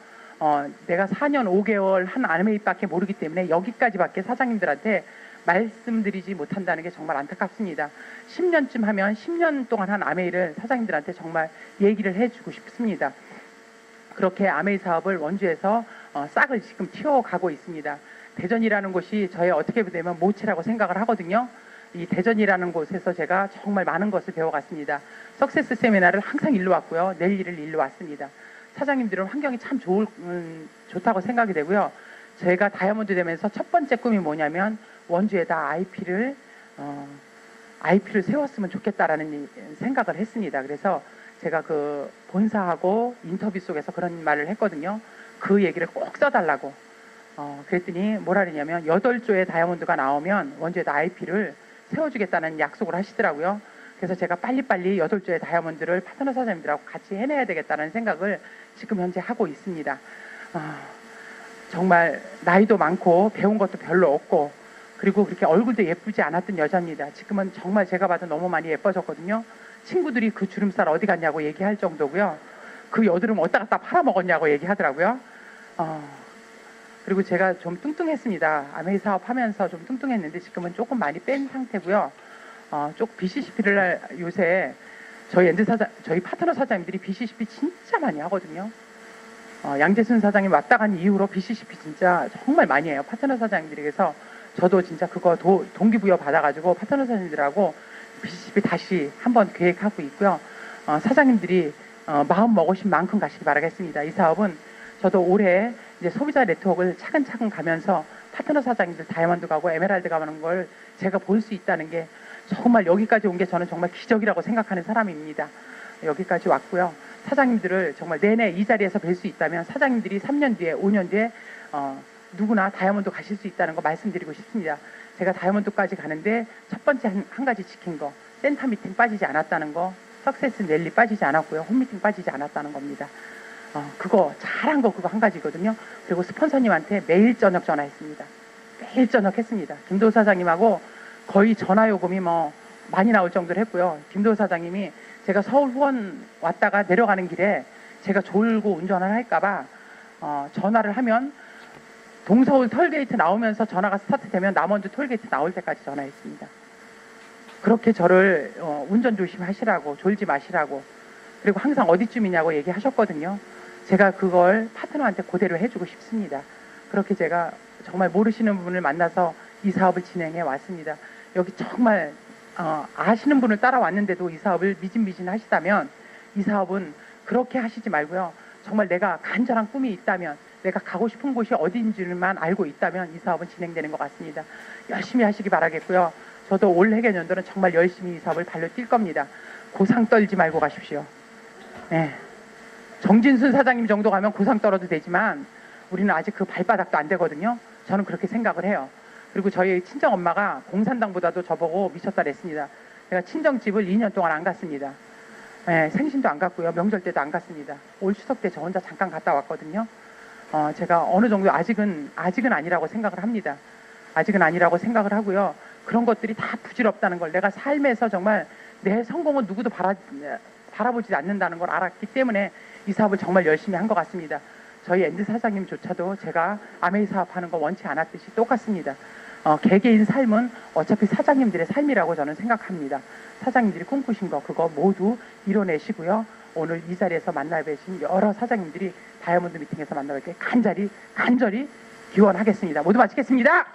내가 4년 5개월 한 아메이밖에 모르기 때문에 여기까지밖에 사장님들한테 말씀드리지 못한다는 게 정말 안타깝습니다. 10년쯤 하면 10년 동안 한 아메이를 사장님들한테 정말 얘기를 해주고 싶습니다. 그렇게 아메이 사업을 원주에서 싹을 지금 튀어가고 있습니다. 대전이라는 곳이 저의 어떻게 보면 모치라고 생각을 하거든요. 이 대전이라는 곳에서 제가 정말 많은 것을 배워갔습니다. 석세스 세미나를 항상 일로 왔고요. 내일을 일로 왔습니다. 사장님들은 환경이 참 좋다고 생각이 되고요. 제가 다이아몬드 되면서 첫 번째 꿈이 뭐냐면 원주에다 IP를 세웠으면 좋겠다라는 생각을 했습니다. 그래서 제가 그 본사하고 인터뷰 속에서 그런 말을 했거든요. 그 얘기를 꼭 써달라고. 그랬더니 뭐라 그러냐면 8조의 다이아몬드가 나오면 원주에다 IP를 세워주겠다는 약속을 하시더라고요. 그래서 제가 빨리빨리 8조의 다이아몬드를 파트너 사장님들하고 같이 해내야 되겠다는 생각을 지금 현재 하고 있습니다. 정말 나이도 많고 배운 것도 별로 없고 그리고 그렇게 얼굴도 예쁘지 않았던 여자입니다. 지금은 정말 제가 봐도 너무 많이 예뻐졌거든요. 친구들이 그 주름살 어디 갔냐고 얘기할 정도고요. 그 여드름 어디다 갖다 팔아먹었냐고 얘기하더라고요. 그리고 제가 좀 뚱뚱했습니다. 아메이 사업하면서 좀 뚱뚱했는데 지금은 조금 많이 뺀 상태고요. 조금 BCCP를 요새 저희 파트너 사장님들이 BCCP 진짜 많이 하거든요. 양재순 사장님 왔다 간 이후로 BCCP 진짜 정말 많이 해요. 파트너 사장님들이. 그래서 저도 진짜 그거 동기부여 받아가지고 파트너 사장님들하고 BCCP 다시 한번 계획하고 있고요. 사장님들이 마음 먹으신 만큼 가시기 바라겠습니다. 이 사업은 저도 올해 이제 소비자 네트워크를 차근차근 가면서 파트너 사장님들 다이아몬드 가고 에메랄드 가는 걸 제가 볼 수 있다는 게 정말 여기까지 온 게 저는 정말 기적이라고 생각하는 사람입니다. 여기까지 왔고요. 사장님들을 정말 내내 이 자리에서 뵐 수 있다면 사장님들이 3년 뒤에 5년 뒤에 누구나 다이아몬드 가실 수 있다는 거 말씀드리고 싶습니다. 제가 다이아몬드까지 가는데 첫 번째 한 가지 지킨 거, 센터 미팅 빠지지 않았다는 거, 석세스 랠리 빠지지 않았고요. 홈 미팅 빠지지 않았다는 겁니다. 그거 잘한 거 그거 한 가지거든요. 그리고 스폰서님한테 매일 저녁 전화했습니다. 매일 저녁 했습니다. 김도우 사장님하고 거의 전화 요금이 뭐 많이 나올 정도로 했고요. 김도우 사장님이 제가 서울 후원 왔다가 내려가는 길에 제가 졸고 운전을 할까봐 전화를 하면 동서울 톨게이트 나오면서 전화가 스타트되면 남원주 톨게이트 나올 때까지 전화했습니다. 그렇게 저를 운전 조심하시라고, 졸지 마시라고, 그리고 항상 어디쯤이냐고 얘기하셨거든요. 제가 그걸 파트너한테 그대로 해주고 싶습니다. 그렇게 제가 정말 모르시는 분을 만나서 이 사업을 진행해 왔습니다. 여기 정말 아시는 분을 따라왔는데도 이 사업을 미진미진 하시다면 이 사업은 그렇게 하시지 말고요. 정말 내가 간절한 꿈이 있다면, 내가 가고 싶은 곳이 어디인지만 알고 있다면 이 사업은 진행되는 것 같습니다. 열심히 하시기 바라겠고요. 저도 올 해개년도는 정말 열심히 이 사업을 발로 뛸 겁니다. 고상 떨지 말고 가십시오. 네. 정진순 사장님 정도 가면 고상 떨어도 되지만 우리는 아직 그 발바닥도 안 되거든요. 저는 그렇게 생각을 해요. 그리고 저희 친정 엄마가 공산당보다도 저보고 미쳤다 그랬습니다. 제가 친정집을 2년 동안 안 갔습니다. 네, 생신도 안 갔고요. 명절 때도 안 갔습니다. 올 추석 때 저 혼자 잠깐 갔다 왔거든요. 제가 어느 정도 아직은 아니라고 생각을 합니다. 아직은 아니라고 생각을 하고요. 그런 것들이 다 부질없다는 걸, 내가 삶에서 정말 내 성공은 누구도 바라보지 않는다는 걸 알았기 때문에 이 사업을 정말 열심히 한 것 같습니다. 저희 앤드 사장님조차도 제가 아메이 사업하는 거 원치 않았듯이 똑같습니다. 개개인 삶은 어차피 사장님들의 삶이라고 저는 생각합니다. 사장님들이 꿈꾸신 거 그거 모두 이뤄내시고요. 오늘 이 자리에서 만나 뵈신 여러 사장님들이 다이아몬드 미팅에서 만나 뵐 때 간절히 기원하겠습니다. 모두 마치겠습니다.